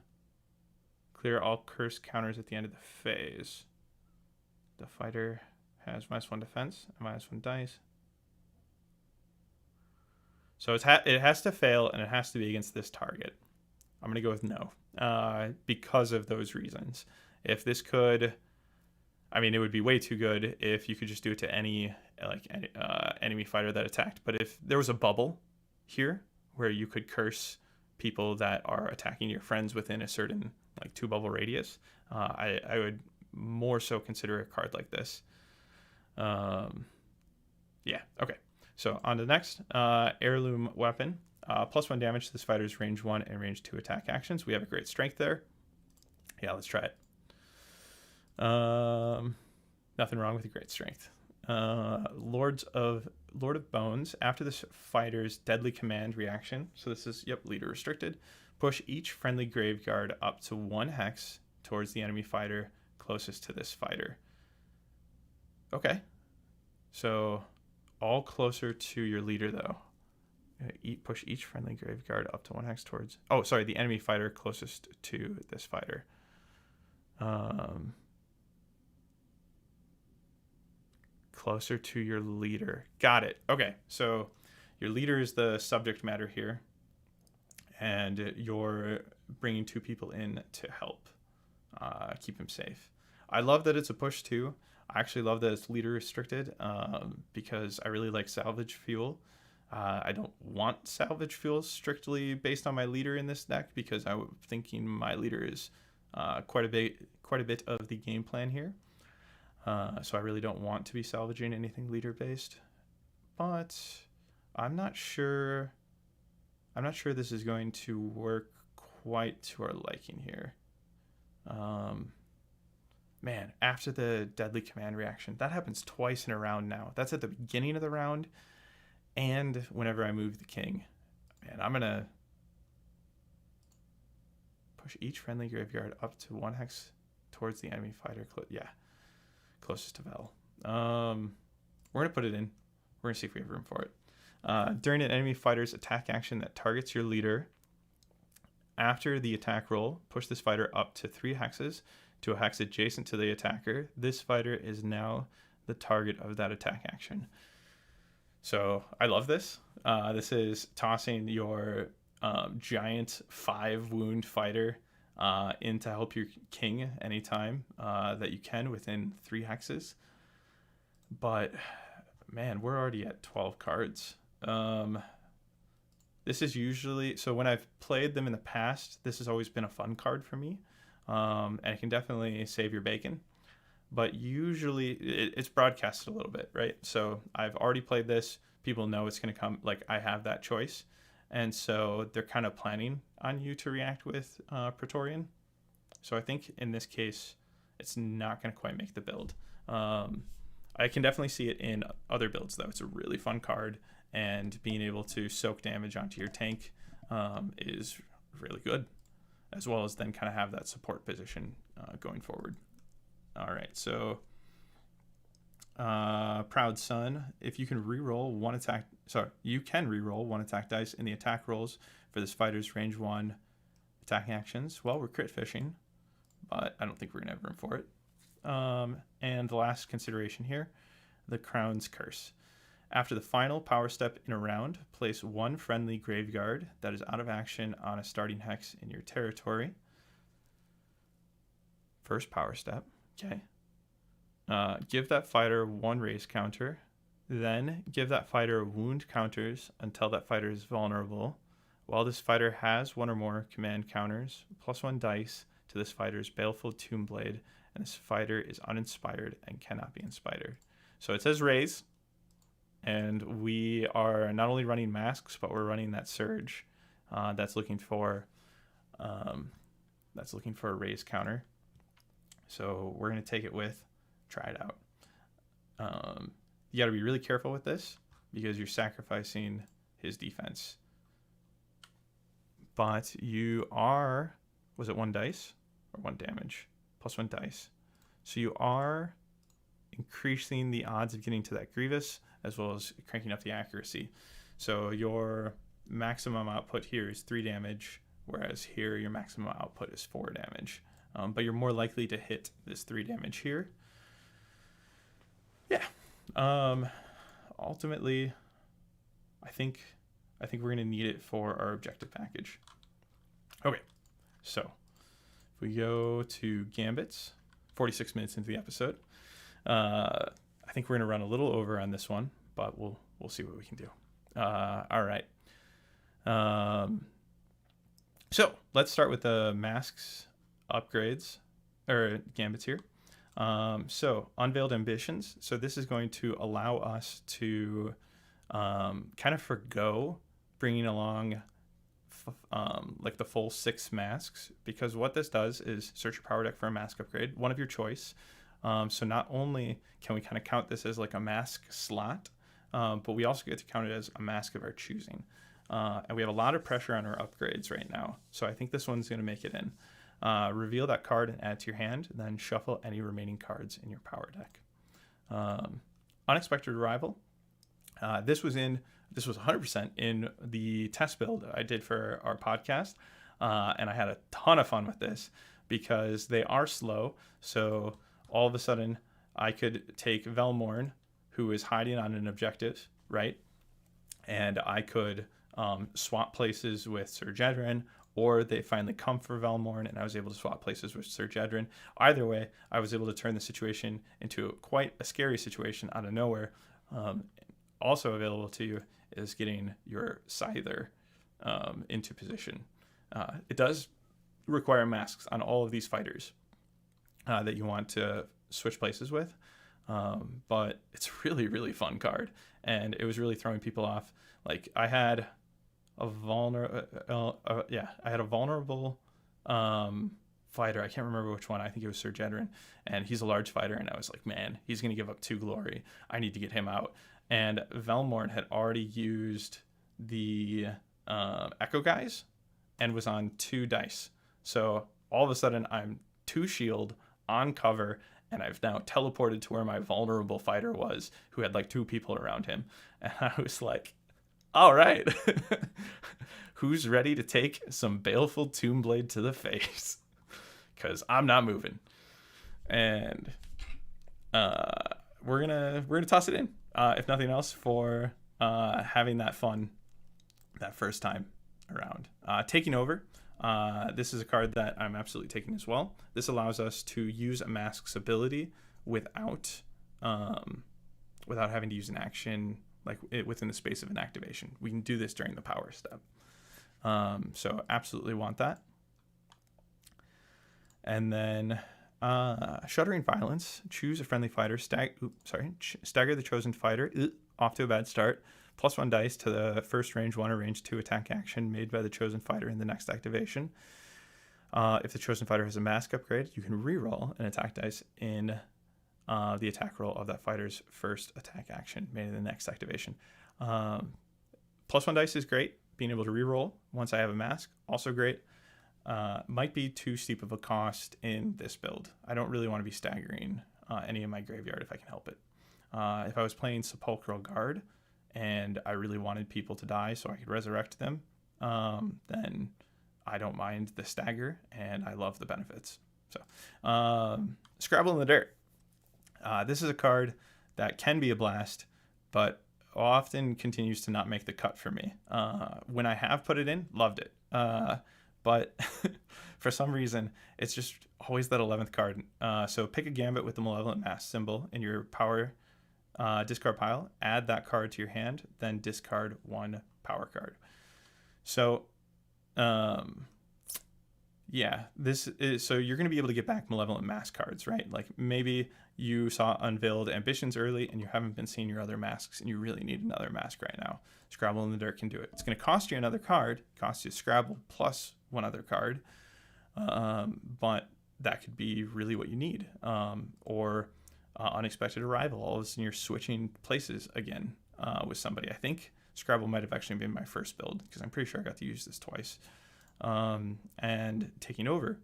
Clear all curse counters at the end of the phase. The fighter has -1 defense and -1 dice. So it has to fail, and it has to be against this target. I'm going to go with no, because of those reasons. If this could, I mean, it would be way too good if you could just do it to any enemy fighter that attacked. But if there was a bubble here where you could curse people that are attacking your friends within a certain 2 bubble radius, I would more so consider a card like this. Yeah, okay. So on to the next, Heirloom Weapon. +1 damage to this fighter's range 1 and range 2 attack actions. We have a great strength there. Yeah, let's try it. Nothing wrong with a great strength. Lord of Bones. After this fighter's deadly command reaction, so this is, leader restricted, push each friendly graveyard up to 1 hex towards the enemy fighter closest to this fighter. Okay. So all closer to your leader, though. Push each friendly graveyard up to 1 hex towards... Oh, sorry, the enemy fighter closest to this fighter. Closer to your leader. Got it. Okay, so your leader is the subject matter here, and you're bringing 2 people in to help keep him safe. I love that it's a push, too. I actually love that it's leader restricted because I really like salvage fuel. I don't want salvage fuel strictly based on my leader in this deck because I'm thinking my leader is quite a bit of the game plan here. So I really don't want to be salvaging anything leader based, but I'm not sure this is going to work quite to our liking here. Man, after the deadly command reaction, that happens twice in a round now. That's at the beginning of the round and whenever I move the king. Man, I'm going to push each friendly graveyard up to 1 hex towards the enemy fighter. Closest to Vel. We're going to put it in. We're going to see if we have room for it. During an enemy fighter's attack action that targets your leader, after the attack roll, push this fighter up to 3 hexes to a hex adjacent to the attacker. This fighter is now the target of that attack action. So I love this. This is tossing your giant 5 wound fighter in to help your king anytime that you can within 3 hexes. But man, we're already at 12 cards. This is usually, so when I've played them in the past, this has always been a fun card for me. And it can definitely save your bacon. But usually it's broadcasted a little bit, right? So I've already played this. People know it's going to come, I have that choice. And so they're kind of planning on you to react with Praetorian. So I think in this case, it's not going to quite make the build. I can definitely see it in other builds, though. It's a really fun card, and being able to soak damage onto your tank is really good, as well as then kind of have that support position going forward. All right, so Proud Son, if you can reroll 1 attack, you can reroll 1 attack dice in the attack rolls for this fighter's range 1 attack actions. Well, we're crit fishing, but I don't think we're gonna have room for it. And the last consideration here, the Crown's Curse. After the final power step in a round, place one friendly graveyard that is out of action on a starting hex in your territory. First power step. Okay. Give that fighter one raise counter. Then give that fighter wound counters until that fighter is vulnerable. While this fighter has one or more command counters, +1 dice to this fighter's Baleful Tombblade, and this fighter is uninspired and cannot be inspired. So it says raise, and we are not only running masks, but we're running that surge that's looking for a raise counter. So we're gonna take it with, try it out. You got to be really careful with this because you're sacrificing his defense. But you are, was it 1 dice or 1 damage? +1 dice. So you are increasing the odds of getting to that Grievous as well as cranking up the accuracy. So your maximum output here is 3 damage, whereas here your maximum output is 4 damage. But you're more likely to hit this 3 damage here. Yeah. Ultimately, I think we're going to need it for our objective package. Okay, so if we go to Gambits, 46 minutes into the episode, I think we're going to run a little over on this one, but we'll see what we can do. All right. So let's start with the masks upgrades, or Gambits here. So Unveiled Ambitions. So this is going to allow us to kind of forgo bringing along like the full 6 masks, because what this does is search your power deck for a mask upgrade, one of your choice. So not only can we kind of count this as like a mask slot, but we also get to count it as a mask of our choosing. And we have a lot of pressure on our upgrades right now. So I think this one's going to make it in. Reveal that card and add to your hand, then shuffle any remaining cards in your power deck. Unexpected Arrival. This was 100% in the test build I did for our podcast, and I had a ton of fun with this because they are slow. So all of a sudden, I could take Velmorn, who is hiding on an objective, right? And I could swap places with Sir Jedrin, or they finally come for Velmorn, and I was able to swap places with Sir Jedrin. Either way, I was able to turn the situation into quite a scary situation out of nowhere. Also available to you is getting your Scyther into position. It does require masks on all of these fighters that you want to switch places with, but it's a really, really fun card, and it was really throwing people off. Like I had a vulnerable fighter. I can't remember which one. I think it was Sir Jedrin, and he's a large fighter, and I was like, man, he's going to give up 2 glory. I need to get him out. And Velmorn had already used the Echo guys and was on 2 dice. So all of a sudden I'm 2 shield on cover, and I've now teleported to where my vulnerable fighter was, who had like 2 people around him. And I was like, all right, who's ready to take some Baleful Tombblade to the face? Because I'm not moving. And we're gonna toss it in, if nothing else, for having that fun that first time around. Taking Over. This is a card that I'm absolutely taking as well. This allows us to use a mask's ability without having to use an action like within the space of an activation. We can do this during the power step. So absolutely want that. And then Shuddering Violence. Choose a friendly fighter. Stagger the chosen fighter. Off to a bad start. +1 dice to the first range 1 or range 2 attack action made by the chosen fighter in the next activation. If the chosen fighter has a mask upgrade, you can reroll an attack dice in the attack roll of that fighter's first attack action made in the next activation. +1 dice is great. Being able to reroll once I have a mask, also great. Might be too steep of a cost in this build. I don't really want to be staggering any of my graveyard if I can help it. If I was playing Sepulchral Guard and I really wanted people to die so I could resurrect them, then I don't mind the stagger, and I love the benefits. So, Scrabble in the Dirt. This is a card that can be a blast, but often continues to not make the cut for me. When I have put it in, loved it. But for some reason, it's just always that 11th card. So pick a Gambit with the Malevolent Mask symbol in your power discard pile, add that card to your hand, then discard one power card. So, yeah, so you're going to be able to get back Malevolent Mask cards, right? Like maybe you saw Unveiled Ambitions early and you haven't been seeing your other masks and you really need another mask right now. Scrabble in the Dirt can do it. It's going to cost you another card, cost you Scrabble plus one other card, but that could be really what you need. Or Unexpected Arrival. All of a sudden you're switching places again with somebody. I think Scrabble might have actually been my first build because I'm pretty sure I got to use this twice. And taking over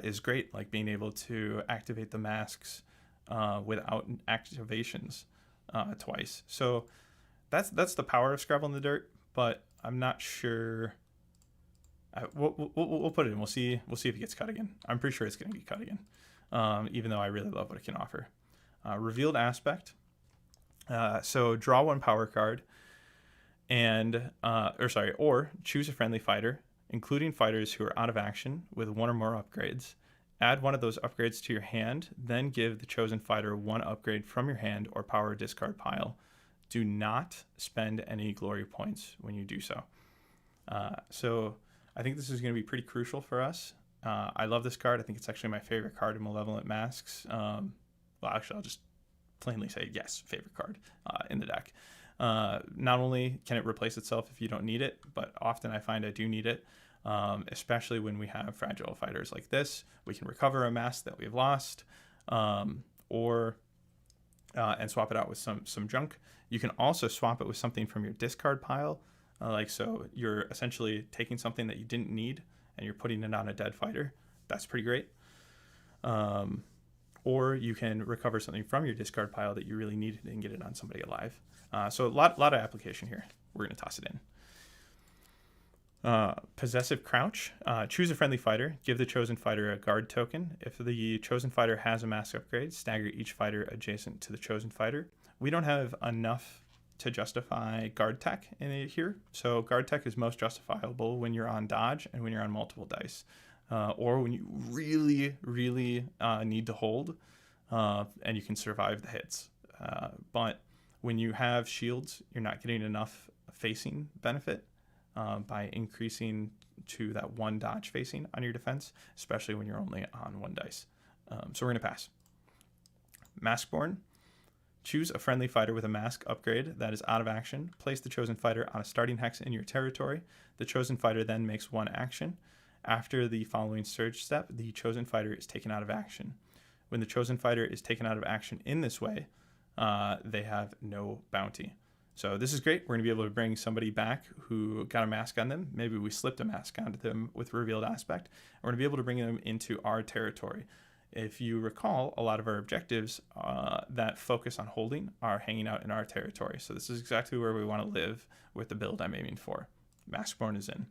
is great, like being able to activate the masks without activations twice. So that's the power of Scrabble in the Dirt, but I'm not sure. We'll put it in. We'll see if it gets cut again. I'm pretty sure it's going to get cut again, even though I really love what it can offer. Revealed Aspect. So draw one power card, or choose a friendly fighter, including fighters who are out of action with one or more upgrades. Add one of those upgrades to your hand, then give the chosen fighter one upgrade from your hand or power discard pile. Do not spend any glory points when you do so. So I think this is going to be pretty crucial for us. I love this card. I think it's actually my favorite card in Malevolent Masks. Well, actually, I'll just plainly say yes, favorite card in the deck. Not only can it replace itself if you don't need it, but often I find I do need it, especially when we have fragile fighters like this. We can recover a mask that we've lost, and swap it out with some junk. You can also swap it with something from your discard pile. So you're essentially taking something that you didn't need and you're putting it on a dead fighter. That's pretty great. Or you can recover something from your discard pile that you really needed and get it on somebody alive. So a lot of application here. We're going to toss it in. Possessive Crouch. Choose a friendly fighter. Give the chosen fighter a guard token. If the chosen fighter has a mask upgrade, stagger each fighter adjacent to the chosen fighter. We don't have enough to justify guard tech in it here. So guard tech is most justifiable when you're on dodge and when you're on multiple dice. Or when you really, really need to hold and you can survive the hits. But when you have shields, you're not getting enough facing benefit by increasing to that one dodge facing on your defense, especially when you're only on one dice. So we're going to pass. Maskborn. Choose a friendly fighter with a mask upgrade that is out of action. Place the chosen fighter on a starting hex in your territory. The chosen fighter then makes one action. After the following surge step, the chosen fighter is taken out of action. When the chosen fighter is taken out of action in this way, they have no bounty. So this is great. We're going to be able to bring somebody back who got a mask on them. Maybe we slipped a mask onto them with Revealed Aspect. We're going to be able to bring them into our territory. If you recall, a lot of our objectives that focus on holding are hanging out in our territory. So this is exactly where we want to live with the build I'm aiming for. Maskborn is in.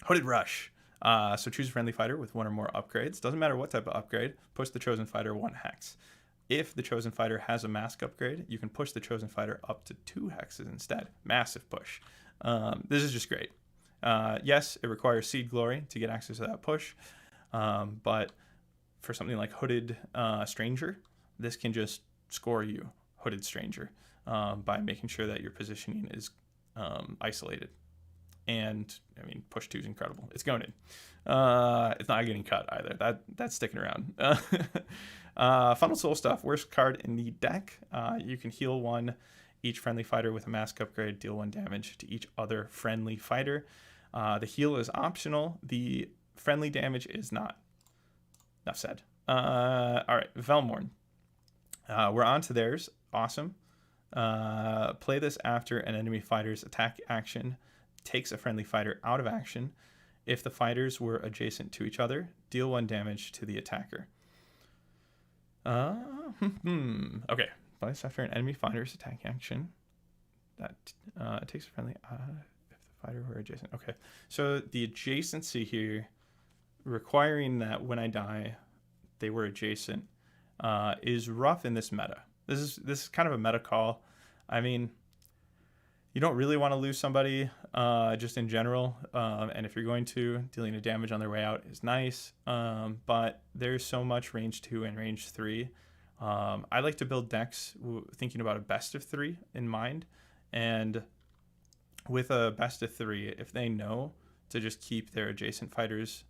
Hooded Rush. So choose a friendly fighter with one or more upgrades. Doesn't matter what type of upgrade. Push the chosen fighter one hex. If the chosen fighter has a mask upgrade, you can push the chosen fighter up to 2 hexes instead. Massive push. This is just great. Yes, it requires Seed Glory to get access to that push. But for something like Hooded Stranger, this can just score you Hooded Stranger by making sure that your positioning is isolated. And I mean, push 2 is incredible. It's going in. It's not getting cut either. That's sticking around. Funnel Soul Stuff. Worst card in the deck. You can heal 1 each friendly fighter with a mask upgrade. Deal 1 damage to each other friendly fighter. The heal is optional. The friendly damage is not. Enough said. All right, Velmorn. We're on to theirs. Awesome. Play this after an enemy fighter's attack action takes a friendly fighter out of action. If the fighters were adjacent to each other, deal 1 damage to the attacker. Okay. Play this after an enemy fighter's attack action that takes a friendly. If the fighter were adjacent. Okay. So the adjacency here, requiring that when I die, they were adjacent, is rough in this meta. This is kind of a meta call. I mean, you don't really want to lose somebody just in general. And if you're going to, dealing a damage on their way out is nice. But there's so much range 2 and range 3. I like to build decks thinking about a best of 3 in mind. And with a best of 3, if they know to just keep their adjacent fighters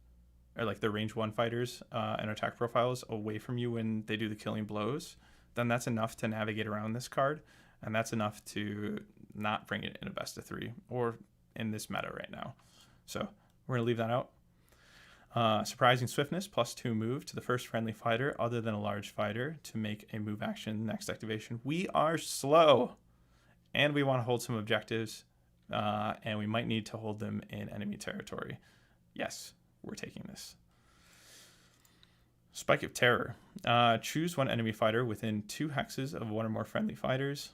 or like their range 1 fighters and attack profiles away from you when they do the killing blows, then that's enough to navigate around this card. And that's enough to not bring it in a best of 3 or in this meta right now. So we're going to leave that out. Surprising swiftness, +2 move to the first friendly fighter other than a large fighter to make a move action next activation. We are slow and we want to hold some objectives and we might need to hold them in enemy territory. Yes, we're taking this. Spike of Terror. Choose one enemy fighter within 2 hexes of one or more friendly fighters.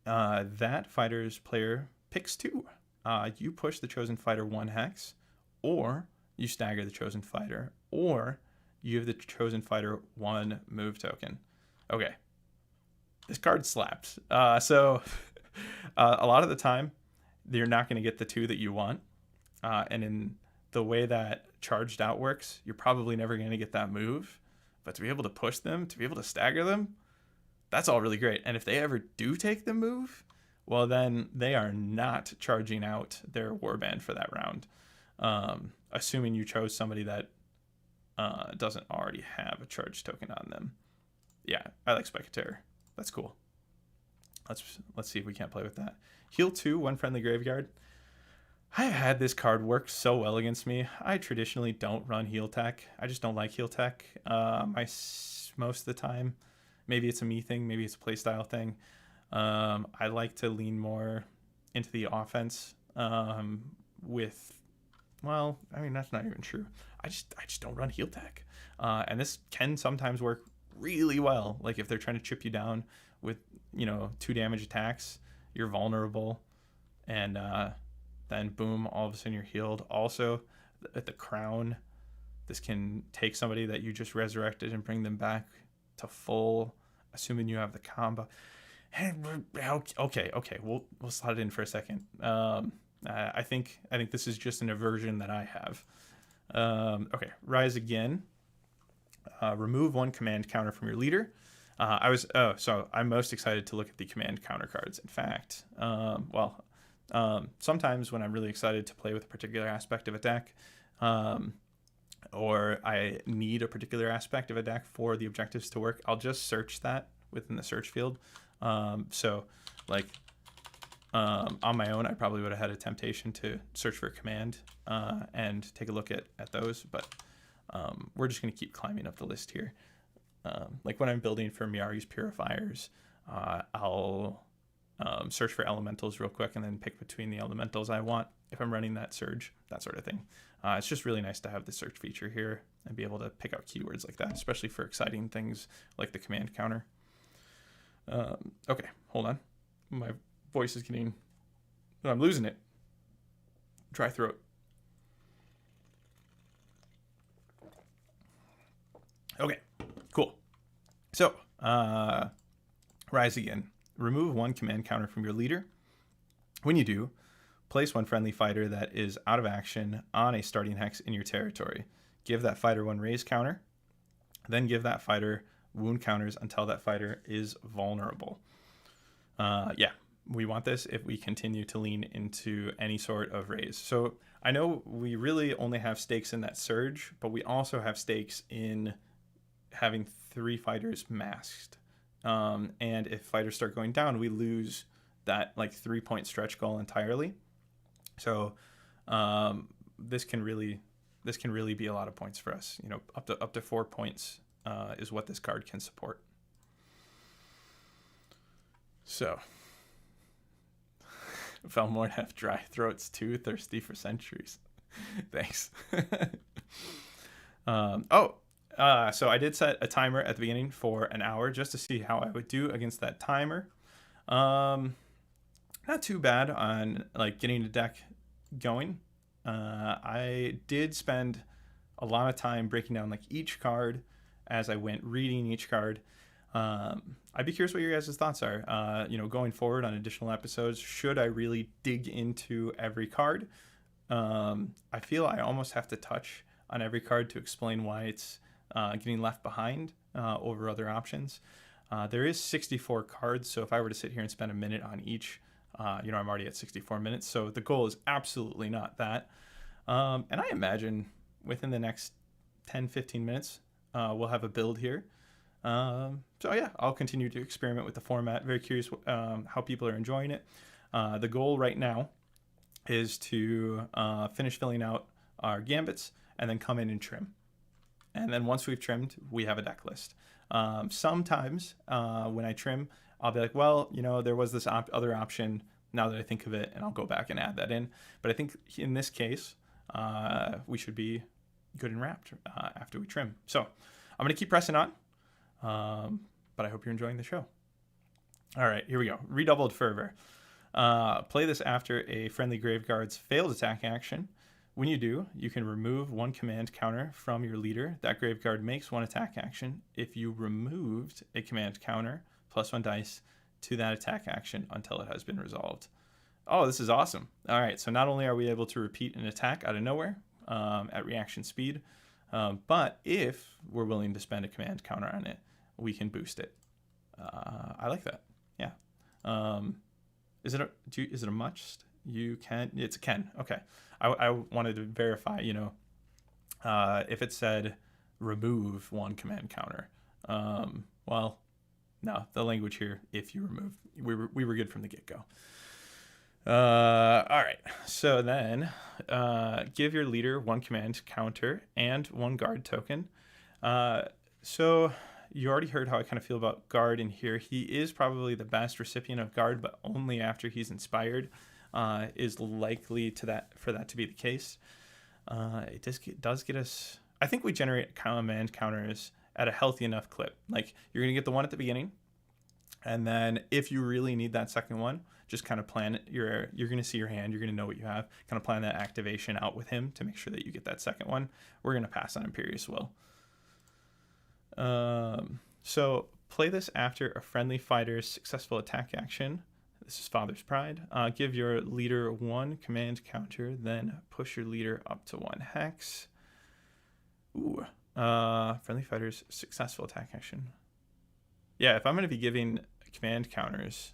That fighter's player picks 2. You push the chosen fighter 1 hex, or you stagger the chosen fighter, or you give the chosen fighter 1 move token. Okay. This card slaps. So a lot of the time, you're not going to get the 2 that you want. And in the way that charged out works, you're probably never going to get that move. But to be able to push them, to be able to stagger them, that's all really great. And if they ever do take the move, well, then they are not charging out their warband for that round. Assuming you chose somebody that doesn't already have a charge token on them. Yeah, I like Spike of Terror. That's cool. Let's see if we can't play with that. Heal 2, 1 friendly graveyard. I've had this card work so well against me. I traditionally don't run heal tech. I just don't like heal tech. Most of the time. Maybe it's a me thing. Maybe it's a playstyle thing. I like to lean more into the offense with, well, I mean, that's not even true. I just don't run heal tech. And this can sometimes work really well. Like if they're trying to chip you down with, 2 damage attacks, you're vulnerable. And then boom, all of a sudden you're healed. Also, at the crown, this can take somebody that you just resurrected and bring them back to full, assuming you have the combo. Okay, we'll slot it in for a second. I think this is just an aversion that I have. Okay, Rise Again. Remove 1 command counter from your leader. So I'm most excited to look at the command counter cards. In fact, sometimes when I'm really excited to play with a particular aspect of a deck, or I need a particular aspect of a deck for the objectives to work, I'll just search that within the search field. On my own, I probably would have had a temptation to search for a command and take a look at those, but we're just going to keep climbing up the list here. Like when I'm building for Miari's Purifiers, I'll search for elementals real quick and then pick between the elementals I want if I'm running that surge, that sort of thing. It's just really nice to have the search feature here and be able to pick out keywords like that, especially for exciting things like the command counter. Okay, hold on. My voice is getting... I'm losing it. Dry throat. Okay, cool. So, Rise Again. Remove 1 command counter from your leader. When you do, place 1 friendly fighter that is out of action on a starting hex in your territory. Give that fighter 1 raise counter. Then give that fighter wound counters until that fighter is vulnerable. We want this if we continue to lean into any sort of raise. So I know we really only have stakes in that surge, but we also have stakes in having 3 fighters masked. And if fighters start going down, we lose that 3-point stretch goal entirely. So this can really be a lot of points for us. Up to 4 points is what this card can support. So Velmorn have dry throats too, thirsty for centuries. Thanks. So I did set a timer at the beginning for an hour just to see how I would do against that timer. Not too bad on getting the deck going. I did spend a lot of time breaking down each card as I went, reading each card. I'd be curious what your guys' thoughts are. Going forward on additional episodes, should I really dig into every card? I feel I almost have to touch on every card to explain why it's getting left behind over other options. There is 64 cards, so if I were to sit here and spend a minute on each, I'm already at 64 minutes, so the goal is absolutely not that. And I imagine within the next 10-15 minutes, we'll have a build here. So yeah, I'll continue to experiment with the format. Very curious how people are enjoying it. The goal right now is to finish filling out our Gambits and then come in and trim. And then once we've trimmed, we have a deck list. Sometimes when I trim, I'll be like, well, there was this other option now that I think of it, and I'll go back and add that in. But I think in this case, we should be good and wrapped after we trim. So I'm going to keep pressing on, but I hope you're enjoying the show. All right, here we go. Redoubled Fervor. Play this after a friendly Graveguard's failed attack action. When you do, you can remove one command counter from your leader. That Graveguard makes one attack action. If you removed a command counter, +1 dice to that attack action until it has been resolved. Oh, this is awesome. All right, so not only are we able to repeat an attack out of nowhere at reaction speed, but if we're willing to spend a command counter on it, we can boost it. I like that. Yeah. Is it a must? You can. It's a can. Okay. I wanted to verify. If it said remove one command counter. Well, no. The language here. If you remove, we were good from the get go. All right. So then, give your leader one command counter and one guard token. So you already heard how I kind of feel about guard in here. He is probably the best recipient of guard, but only after he's inspired is likely for that to be the case. It does get us. I think we generate command counters at a healthy enough clip. Like you're gonna get the one at the beginning, and then if you really need that second one, just kind of plan it. You're going to see your hand. You're going to know what you have. Kind of plan that activation out with him to make sure that you get that second one. We're going to pass on Imperious Will. So play this after a friendly fighter's successful attack action. This is Father's Pride. Give your leader one command counter, then push your leader up to 1 hex. Ooh. Friendly fighter's successful attack action. Yeah, if I'm going to be giving command counters,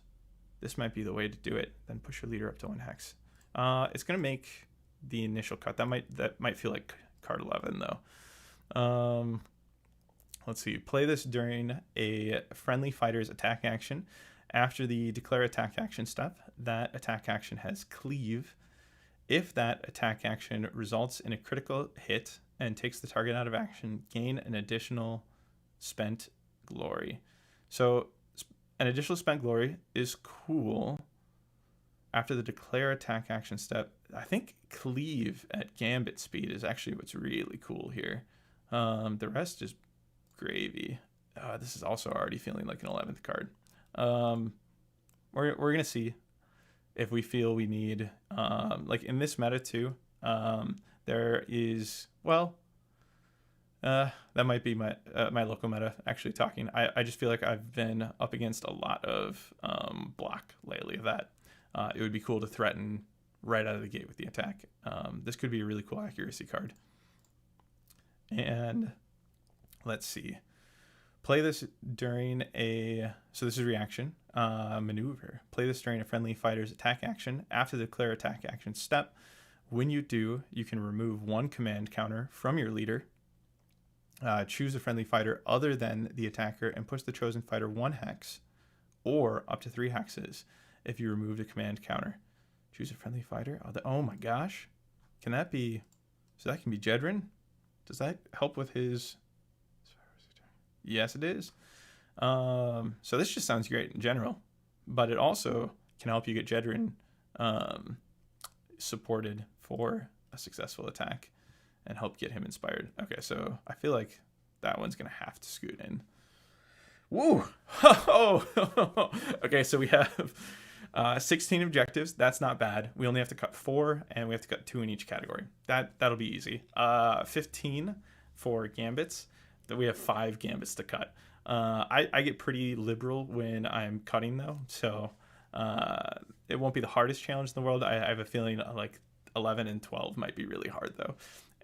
this might be the way to do it. Then push your leader up to 1 hex. It's going to make the initial cut. That might feel like card 11 though. Let's see. Play this during a friendly fighter's attack action. After the declare attack action step, that attack action has cleave. If that attack action results in a critical hit and takes the target out of action, gain an additional spent glory. So an additional spent glory is cool. After the declare attack action step, I think cleave at Gambit speed is actually what's really cool here. The rest is gravy. This is also already feeling like an 11th card. We're gonna see if we feel we need like in this meta too. There is that might be my local meta actually talking. I just feel like I've been up against a lot of block lately that it would be cool to threaten right out of the gate with the attack. This could be a really cool accuracy card. And let's see. Play this during so this is reaction, maneuver. Play this during a friendly fighter's attack action. After the declare attack action step, when you do, you can remove one command counter from your leader. Choose a friendly fighter other than the attacker and push the chosen fighter 1 hex or up to 3 hexes if you removed a command counter. Choose a friendly fighter. Oh my gosh. Can that be... So that can be Jedrin? Does that help with his... Yes, it is. So this just sounds great in general, but it also can help you get Jedrin supported for a successful attack and help get him inspired. Okay, so I feel like that one's going to have to scoot in. Woo! Oh! Okay, so we have 16 objectives. That's not bad. We only have to cut 4, and we have to cut 2 in each category. That'll be easy. 15 for Gambits. That we have 5 Gambits to cut. I get pretty liberal when I'm cutting though, so it won't be the hardest challenge in the world. I have a feeling like 11 and 12 might be really hard though.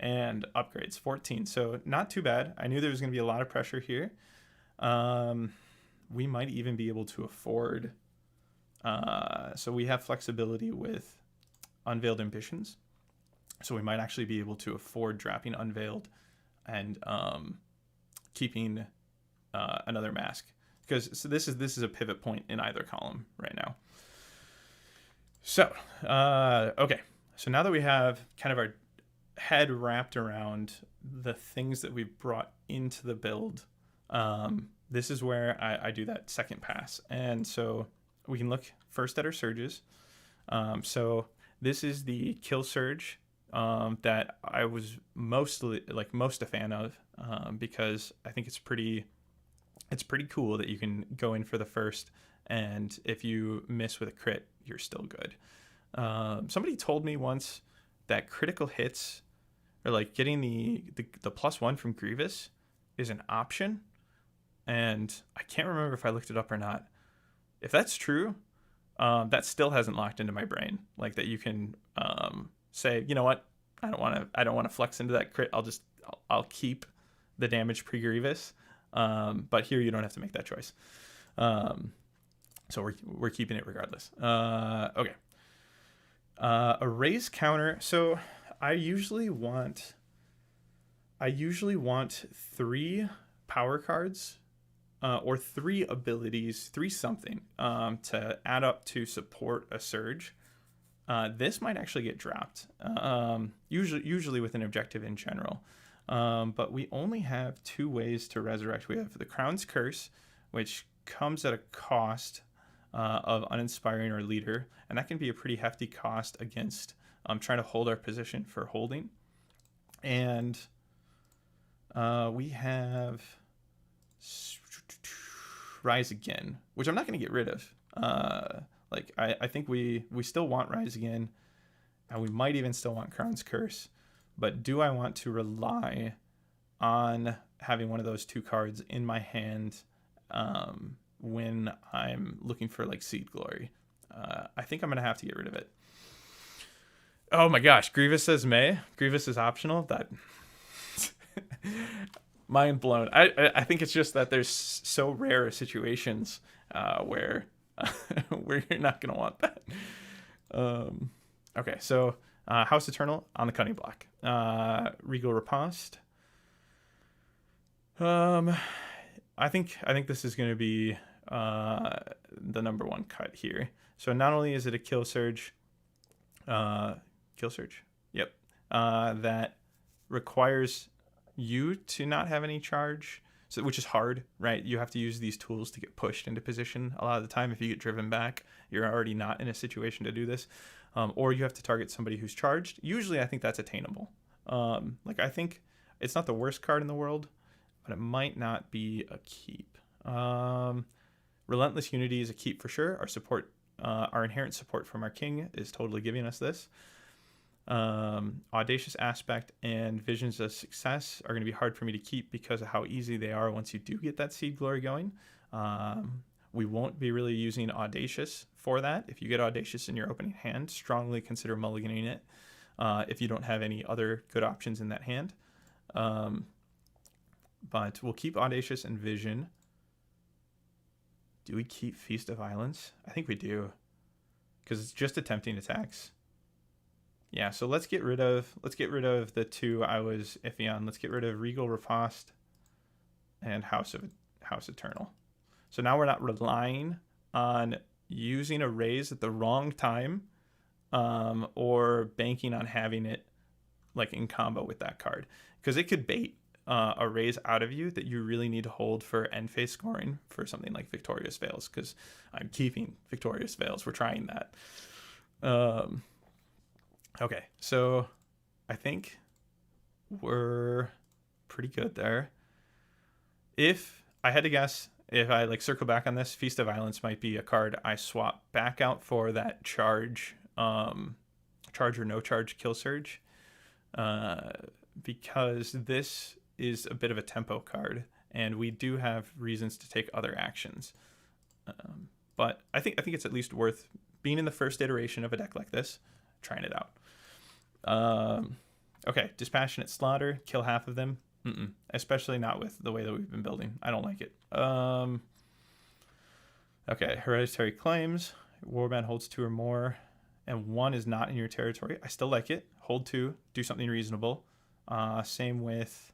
And upgrades 14, so not too bad. I knew there was going to be a lot of pressure here. We might even be able to afford. So we have flexibility with Unveiled Ambitions, so we might actually be able to afford dropping Unveiled and keeping another mask, because so this is a pivot point in either column right now. So okay, so now that we have kind of our head wrapped around the things that we've brought into the build, this is where I do that second pass. And so we can look first at our surges. So this is the kill surge that I was most a fan of, because I think it's pretty cool that you can go in for the first, and if you miss with a crit, you're still good. Somebody told me once that critical hits, or like getting the +1 from Grievous, is an option, and I can't remember if I looked it up or not. If that's true, that still hasn't locked into my brain, like that you can say, you know what, I don't want to flex into that crit. I'll keep the damage pre-Grievous, but here you don't have to make that choice. So we're keeping it regardless. Okay. A raise counter. So I usually want 3 power cards, or 3 abilities, 3 something, to add up to support a surge. This might actually get dropped, usually with an objective in general. But we only have 2 ways to resurrect. We have the Crown's Curse, which comes at a cost of uninspiring or leader, and that can be a pretty hefty cost against trying to hold our position for holding. And we have Rise Again, which I'm not going to get rid of. I think we still want Rise Again, and we might even still want Crown's Curse. But do I want to rely on having one of those 2 cards in my hand when I'm looking for like Seed Glory? I think I'm going to have to get rid of it. Oh my gosh, Grievous says May. Grievous is optional. That mind blown. I think it's just that there's so rare situations where where you're not going to want that. Okay, so House Eternal on the cutting block. Regal Riposte. I think this is going to be the number 1 cut here. So not only is it a kill surge, yep, that requires you to not have any charge, so which is hard, right? You have to use these tools to get pushed into position. A lot of the time, if you get driven back, you're already not in a situation to do this, or you have to target somebody who's charged. Usually, I think that's attainable. I think it's not the worst card in the world, but it might not be a keep. Relentless Unity is a keep for sure. Our support, our inherent support from our king is totally giving us this. Audacious Aspect and Visions of Success are going to be hard for me to keep because of how easy they are once you do get that Seed Glory going. We won't be really using Audacious for that. If you get Audacious in your opening hand, strongly consider mulliganing it if you don't have any other good options in that hand. But we'll keep Audacious and Vision. Do we keep Feast of Violence? I think we do, because it's just attempting attacks. Yeah, so let's get rid of the 2 I was iffy on. Let's get rid of Regal Riposte and House Eternal. So now we're not relying on using a raise at the wrong time, or banking on having it like in combo with that card, because it could bait a raise out of you that you really need to hold for end phase scoring for something like Victorious Veils, because I'm keeping Victorious Veils. We're trying that. Okay, so I think we're pretty good there. If I had to guess, if I circle back on this, Feast of Violence might be a card I swap back out for that charge or no charge kill surge, because this is a bit of a tempo card, and we do have reasons to take other actions. But I think it's at least worth being in the first iteration of a deck like this, trying it out. Okay, Dispassionate Slaughter, kill half of them. Especially not with the way that we've been building. I don't like it. Okay, Hereditary Claims. Warband holds 2 or more, and 1 is not in your territory. I still like it. Hold 2, do something reasonable. Same with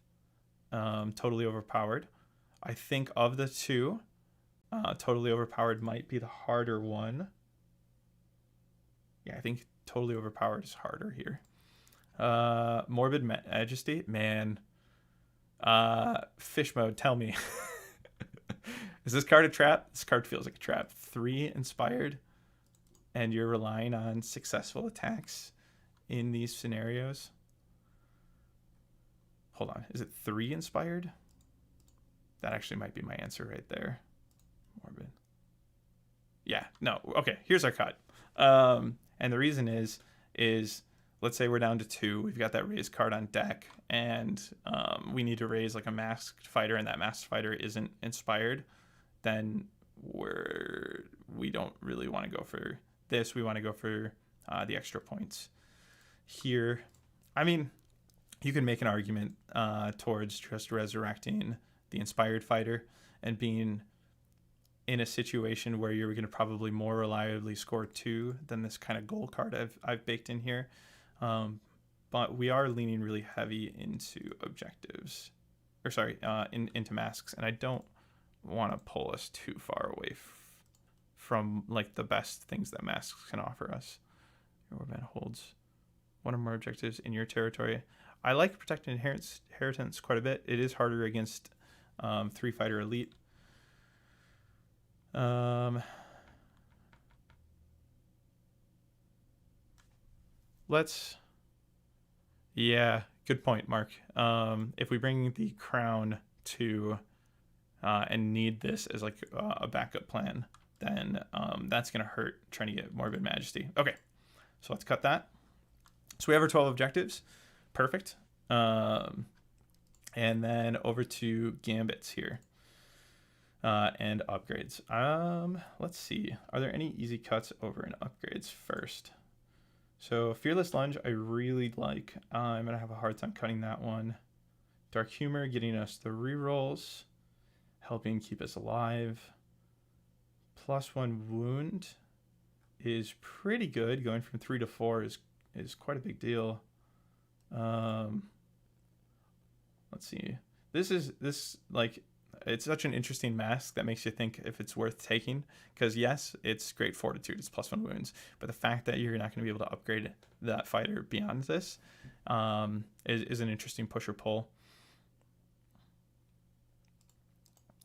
Totally Overpowered. I think of the 2, Totally Overpowered might be the harder one. Yeah, I think Totally Overpowered is harder here. Morbid Majesty, man. Fish Mode, tell me. Is this card a trap? This card feels like a trap. 3 inspired, and you're relying on successful attacks in these scenarios. Hold on, is it 3 inspired? That actually might be my answer right there. Morbid. Yeah, no, okay, here's our cut. And the reason is let's say we're down to 2. We've got that raise card on deck, and we need to raise like a masked fighter, and that masked fighter isn't inspired. Then we don't really want to go for this. We want to go for the extra points here. I mean, you can make an argument towards just resurrecting the inspired fighter and being in a situation where you're going to probably more reliably score 2 than this kind of goal card I've baked in here. But we are leaning really heavy into objectives, or sorry, into masks, and I don't want to pull us too far away from like the best things that masks can offer us. Your warband holds 1 or more objectives in your territory. I like Protected Inheritance quite a bit. It is harder against 3 fighter elite. Yeah, good point, Mark. If we bring the crown to and need this as like a backup plan, then that's going to hurt trying to get Morbid Majesty. Okay, so let's cut that. So we have our 12 objectives. Perfect. And then over to Gambits here. And upgrades. Let's see. Are there any easy cuts over in upgrades first? So Fearless Lunge, I really like. I'm going to have a hard time cutting that one. Dark Humor, getting us the rerolls, helping keep us alive. +1 wound is pretty good. Going from 3 to 4 is quite a big deal. Let's see. This like, it's such an interesting mask that makes you think if it's worth taking, because yes, it's great fortitude, it's +1 wounds, but the fact that you're not going to be able to upgrade that fighter beyond this is an interesting push or pull.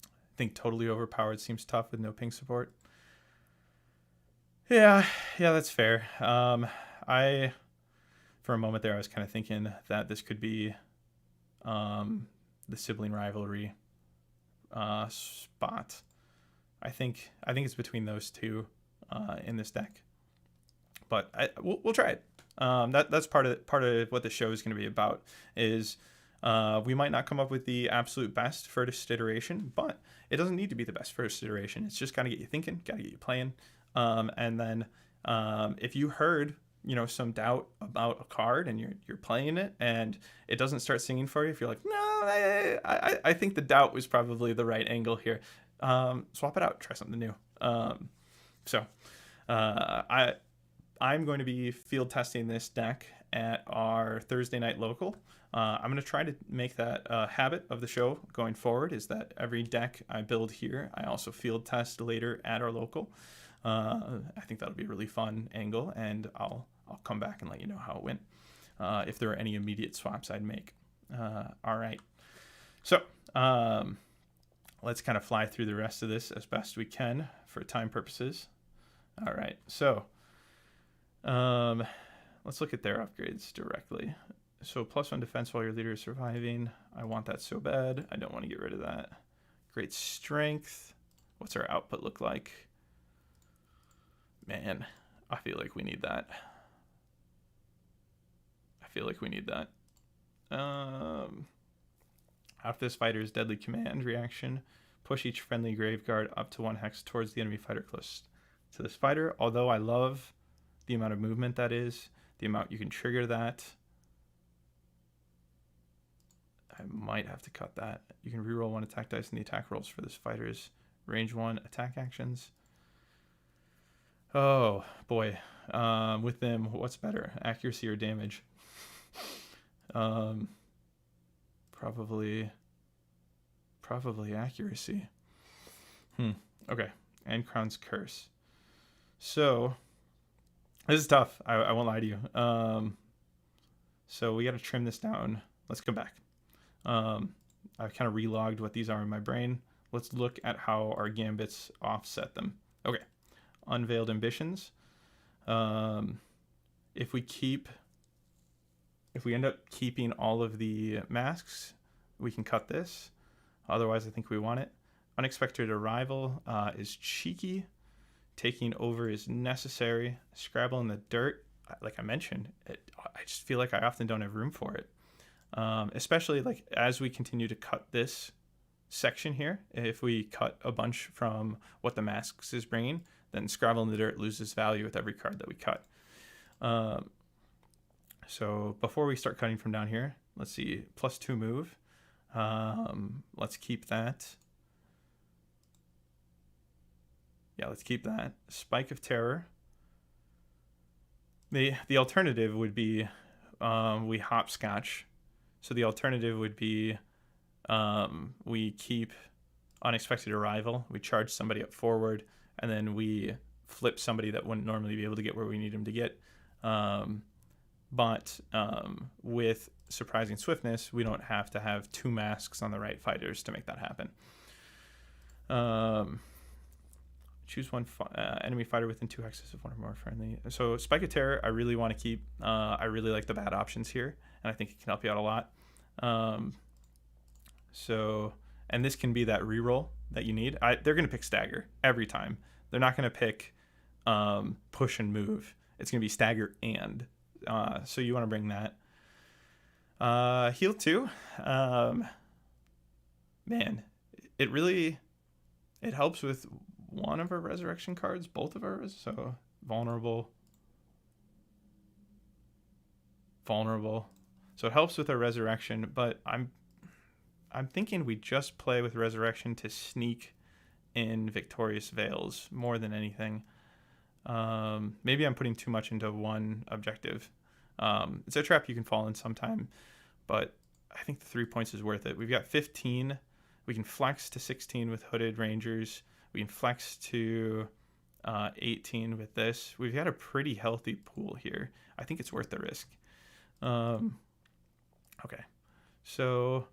I think Totally Overpowered seems tough with no ping support. Yeah, that's fair. For a moment there, I was kind of thinking that this could be the sibling rivalry spot. I think it's between those two in this deck, but we'll try it. That's part of what the show is going to be about. Is we might not come up with the absolute best first iteration, but it doesn't need to be the best first iteration. It's just got to get you thinking, got to get you playing, and then if you heard some doubt about a card and you're playing it and it doesn't start singing for you, if you're like, no, I think the doubt was probably the right angle here, swap it out, try something new. I'm going to be field testing this deck at our Thursday night local. I'm going to try to make that a habit of the show going forward, is that every deck I build here, I also field test later at our local. I think that'll be a really fun angle, and I'll come back and let you know how it went, if there are any immediate swaps I'd make. All right, so let's kind of fly through the rest of this as best we can for time purposes. All right, so let's look at their upgrades directly. So +1 defense while your leader is surviving. I want that so bad. I don't want to get rid of that. Great strength. What's our output look like? Man, I feel like we need that. After this fighter's deadly command reaction, push each friendly Graveguard up to 1 hex towards the enemy fighter close to this fighter. Although I love the amount of movement that is, the amount you can trigger that, I might have to cut that. You can reroll 1 attack dice in the attack rolls for this fighter's range 1 attack actions. Oh boy, with them, what's better, accuracy or damage? Probably accuracy. Okay, and Crown's Curse. So this is tough. I won't lie to you. So we got to trim this down. Let's come back. I've kind of relogged what these are in my brain. Let's look at how our gambits offset them. Okay, unveiled ambitions. If we end up keeping all of the masks, we can cut this. Otherwise, I think we want it. Unexpected arrival is cheeky. Taking over is necessary. Scrabble in the dirt, like I mentioned, I just feel like I often don't have room for it. Especially like as we continue to cut this section here, if we cut a bunch from what the masks is bringing, then Scrabble in the dirt loses value with every card that we cut. So before we start cutting from down here, let's see, +2 move. Let's keep that. Yeah, let's keep that. Spike of Terror. The alternative would be we hopscotch. So the alternative would be we keep Unexpected Arrival. We charge somebody up forward, and then we flip somebody that wouldn't normally be able to get where we need them to get. But with Surprising Swiftness, we don't have to have 2 masks on the right fighters to make that happen. Choose one enemy fighter within 2 hexes of 1 or more friendly. So Spike of Terror, I really want to keep. I really like the bad options here, and I think it can help you out a lot. And this can be that reroll that you need. They're going to pick Stagger every time. They're not going to pick push and move. It's going to be Stagger and. So you want to bring that. Heal 2. Man, it helps with one of our resurrection cards, both of ours. So vulnerable. So it helps with our resurrection, but I'm thinking we just play with resurrection to sneak in Victorious Veils more than anything. Maybe I'm putting too much into one objective. It's a trap you can fall in sometime, but I think the 3 points is worth it. We've got 15. We can flex to 16 with Hooded Rangers. We can flex to 18 with this. We've got a pretty healthy pool here. I think it's worth the risk. Okay, so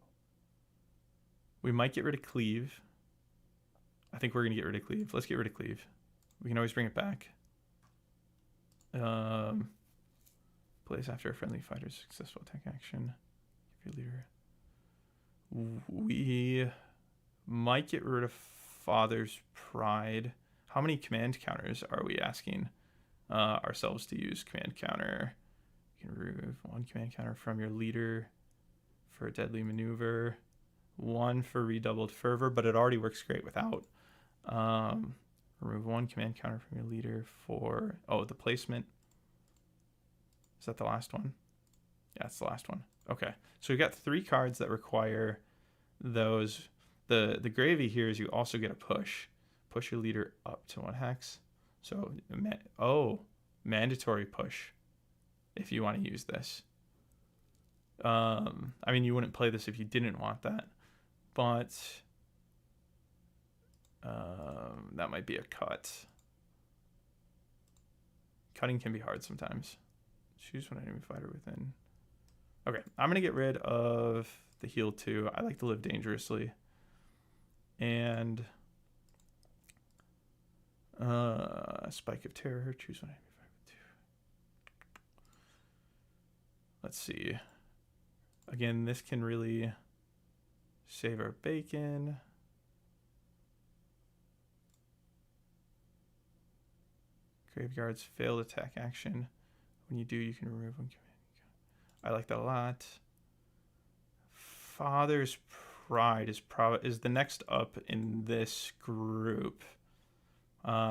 we might get rid of Cleave. I think we're going to get rid of Cleave. Let's get rid of Cleave. We can always bring it back. Plays after a friendly fighter's successful attack action. Give your leader. We might get rid of Father's Pride. How many command counters are we asking ourselves to use? Command counter. You can remove 1 command counter from your leader for a deadly maneuver. 1 for redoubled fervor, but it already works great without. Remove 1 command counter from your leader for the placement. Is that the last one? Yeah, it's the last one. Okay, so we've got 3 cards that require those. The gravy here is you also get a push your leader up to 1 hex. So mandatory push if you want to use this. I mean, you wouldn't play this if you didn't want that, but that might be a cut. Cutting can be hard sometimes. Choose one enemy fighter within. Okay, I'm gonna get rid of the heal 2. I like to live dangerously. And Spike of Terror. Choose one enemy fighter with 2. Let's see. Again, this can really save our bacon. Graveyard's failed attack action. When you do, you can remove 1 command. I like that a lot. Father's Pride is the next up in this group.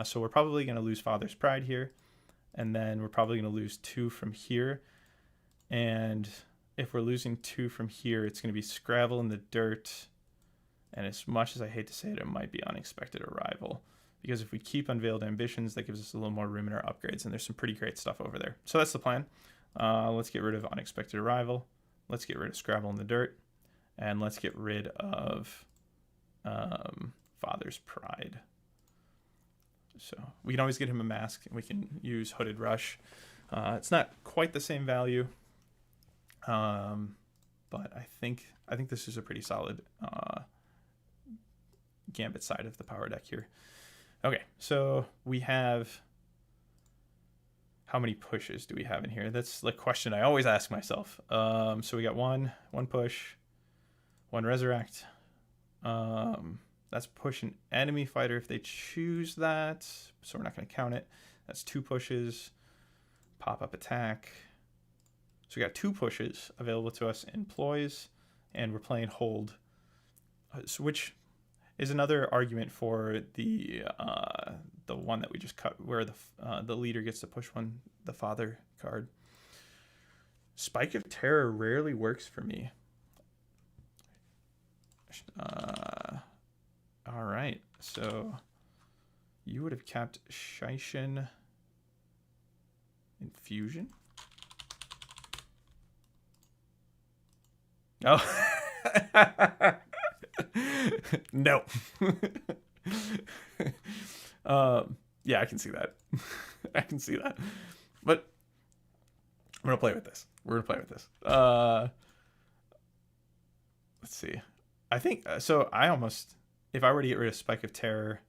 So we're probably going to lose Father's Pride here, and then we're probably going to lose 2 from here. And if we're losing 2 from here, it's going to be Scrabble in the Dirt. And as much as I hate to say it, it might be Unexpected Arrival. Because if we keep Unveiled Ambitions, that gives us a little more room in our upgrades, and there's some pretty great stuff over there. So that's the plan. Let's get rid of Unexpected Arrival. Let's get rid of Scrabble in the Dirt. And let's get rid of Father's Pride. So we can always get him a mask, and we can use Hooded Rush. It's not quite the same value, but I think this is a pretty solid Gambit side of the power deck here. Okay, so we have, how many pushes do we have in here? That's the question I always ask myself. So we got one push, 1 resurrect. That's push an enemy fighter if they choose that, so we're not going to count it. That's 2 pushes, pop up attack. So we got 2 pushes available to us in ploys, and we're playing hold, which is another argument for the one that we just cut, where the leader gets to push the father card. Spike of Terror rarely works for me. All right, so you would have kept Shishin Infusion. Oh. No. Yeah, I can see that. I can see that. But I'm gonna play with this. We're gonna play with this. Let's see. I think so. If I were to get rid of Spike of Terror,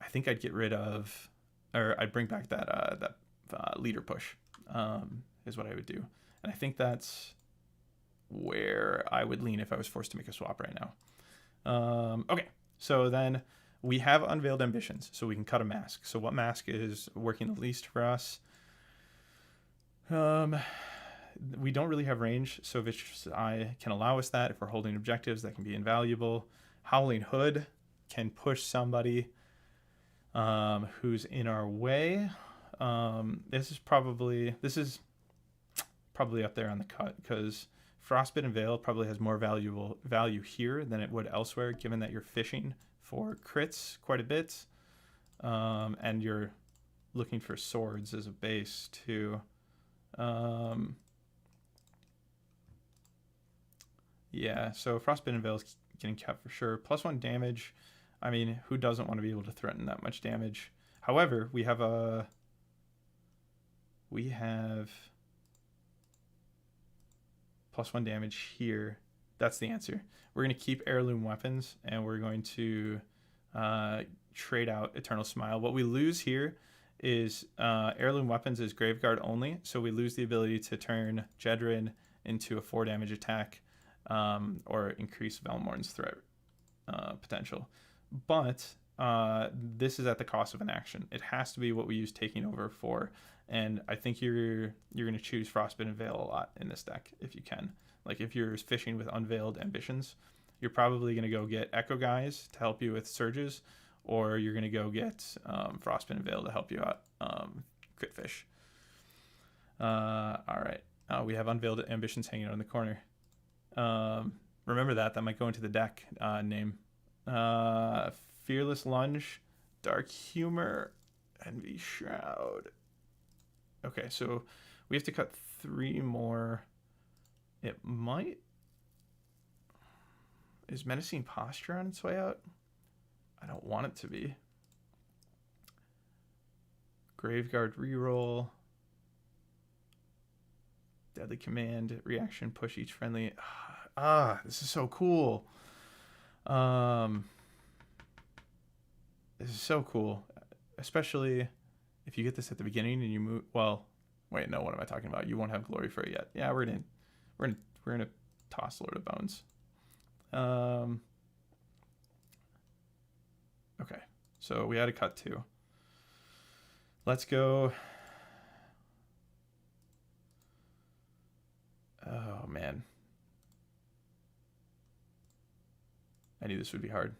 I think I'd get rid of, or I'd bring back that leader push. Is what I would do, and I think that's where I would lean if I was forced to make a swap right now. Okay, so then we have Unveiled Ambitions, so we can cut a mask. So what mask is working the least for us? We don't really have range, so Vicious Eye can allow us that. If we're holding objectives, that can be invaluable. Howling Hood can push somebody who's in our way. This is probably up there on the cut, because Frostbitten Veil probably has more value here than it would elsewhere, given that you're fishing for crits quite a bit, and you're looking for swords as a base too. Yeah, so Frostbitten Veil is getting kept for sure. +1 damage. I mean, who doesn't want to be able to threaten that much damage? However, we have +1 damage here. That's the answer. We're going to keep Heirloom Weapons, and we're going to trade out Eternal Smile. What we lose here is Heirloom Weapons is Graveguard only, so we lose the ability to turn Jedrin into a 4 damage attack, or increase Velmorn's threat potential. But this is at the cost of an action. It has to be what we use Taking Over for, and I think you're going to choose Frostbitten Veil a lot in this deck if you can. Like, if you're fishing with Unveiled Ambitions, you're probably going to go get Echo Guys to help you with surges, or you're going to go get Frostbitten Veil to help you out, crit fish. All right, we have Unveiled Ambitions hanging out in the corner. Remember that might go into the deck name. Fearless Lunge, Dark Humor, Envy Shroud. Okay, so we have to cut 3 more. It might... Is Menacing Posture on its way out? I don't want it to be. Graveguard reroll. Deadly Command, reaction, push each friendly. This is so cool. This is so cool, especially if you get this at the beginning and you move. Well, wait, no. What am I talking about? You won't have glory for it yet. Yeah, we're gonna toss Lord of Bones. Okay, so we had to cut 2. Let's go. Oh man. I knew this would be hard.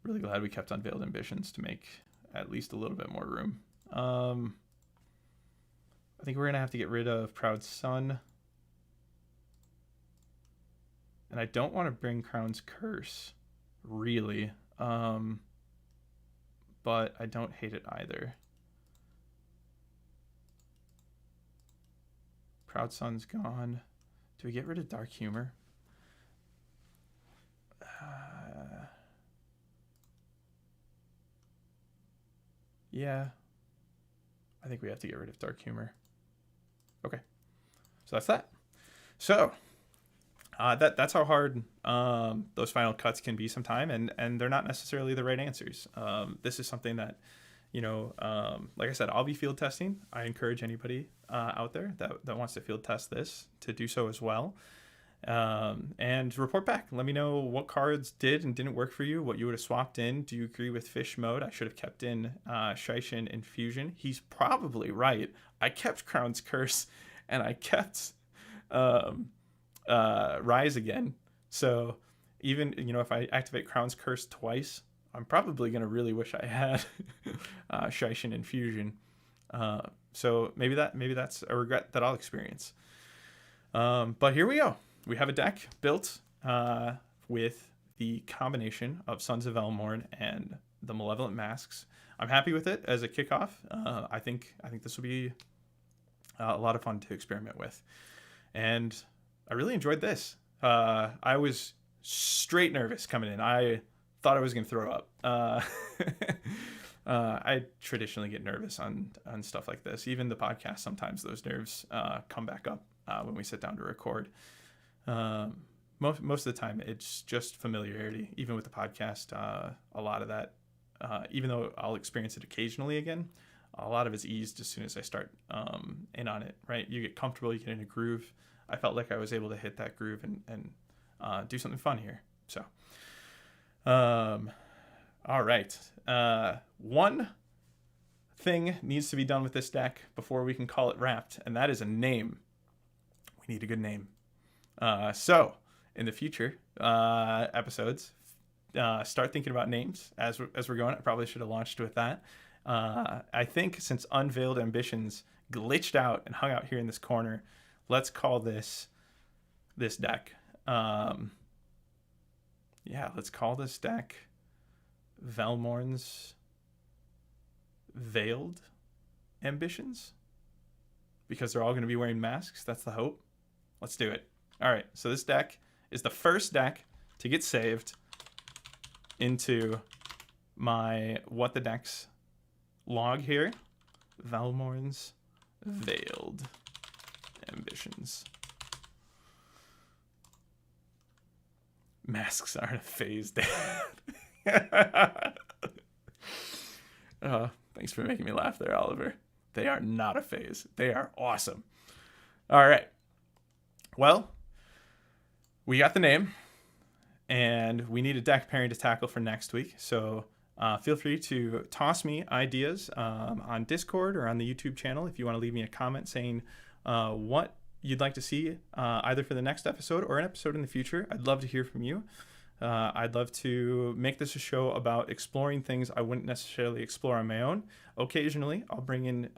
Really glad we kept Unveiled Ambitions to make at least a little bit more room. I think we're going to have to get rid of Proud Son. And I don't want to bring Crown's Curse, really. But I don't hate it either. Proud Son's gone. Do we get rid of Dark Humor? Yeah. I think we have to get rid of Dark Humor. Okay. So that's that. So that's how hard those final cuts can be sometime, and they're not necessarily the right answers. This is something that, like I said, I'll be field testing. I encourage anybody out there that wants to field test this to do so as well. And report back. Let me know what cards did and didn't work for you, what you would have swapped in. Do you agree with Fish Mode? I should have kept in Shishin and Fusion. He's probably right. I kept Crown's Curse, and I kept Rise again. So even, if I activate Crown's Curse twice, I'm probably going to really wish I had Shishin and Fusion. So maybe that's a regret that I'll experience. But here we go. We have a deck built with the combination of Sons of Velmorn and the Malevolent Masks. I'm happy with it as a kickoff. I think this will be a lot of fun to experiment with. And I really enjoyed this. I was straight nervous coming in. I thought I was going to throw up. I traditionally get nervous on stuff like this. Even the podcast, sometimes those nerves come back up when we sit down to record. Most of the time, it's just familiarity. Even with the podcast, a lot of that, even though I'll experience it occasionally again, a lot of it's eased as soon as I start in on it, right? You get comfortable, you get in a groove. I felt like I was able to hit that groove and do something fun here. So, all right. One thing needs to be done with this deck before we can call it wrapped, and that is a name. We need a good name. So in the future episodes, start thinking about names as we're going. I probably should have launched with that. I think since Unveiled Ambitions glitched out and hung out here in this corner, let's call this deck. Let's call this deck Velmorn's Veiled Ambitions, because they're all going to be wearing masks. That's the hope. Let's do it. All right, so this deck is the first deck to get saved into my What the Decks log here. Velmorn's Veiled Ambitions. Masks aren't a phase, Dad. Thanks for making me laugh there, Oliver. They are not a phase. They are awesome. All right. Well, we got the name, and we need a deck pairing to tackle for next week. So feel free to toss me ideas on Discord or on the YouTube channel if you want to leave me a comment saying what you'd like to see either for the next episode or an episode in the future. I'd love to hear from you. I'd love to make this a show about exploring things I wouldn't necessarily explore on my own. Occasionally, I'll bring in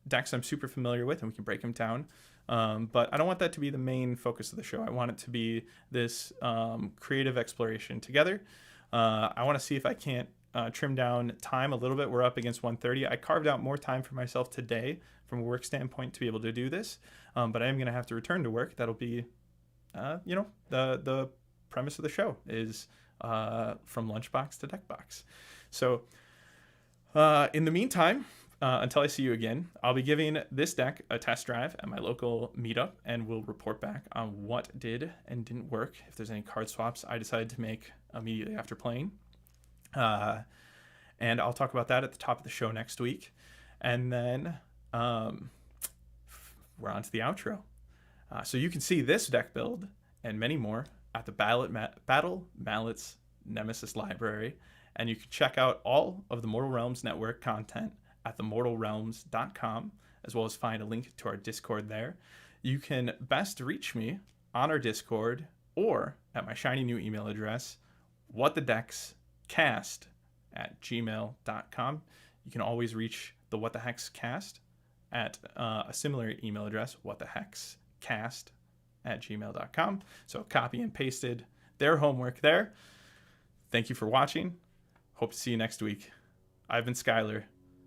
decks I'm super familiar with, and we can break them down. But I don't want that to be the main focus of the show. I want it to be this creative exploration together. I want to see if I can't trim down time a little bit. We're up against 1:30. I carved out more time for myself today from a work standpoint to be able to do this. But I am going to have to return to work. That'll be, the premise of the show is from Lunchbox to Deckbox. So in the meantime, until I see you again, I'll be giving this deck a test drive at my local meetup, and we'll report back on what did and didn't work, if there's any card swaps I decided to make immediately after playing. And I'll talk about that at the top of the show next week. And then we're on to the outro. So you can see this deck build and many more at the Battle Mallets Nemesis Library. And you can check out all of the Mortal Realms Network content at themortalrealms.com, as well as find a link to our Discord there. You can best reach me on our Discord or at my shiny new email address, whatthedeckscast@gmail.com. You can always reach the What the Hex cast at a similar email address, whatthehexcast@gmail.com. So copy and pasted their homework there. Thank you for watching. Hope to see you next week. I've been Skylar.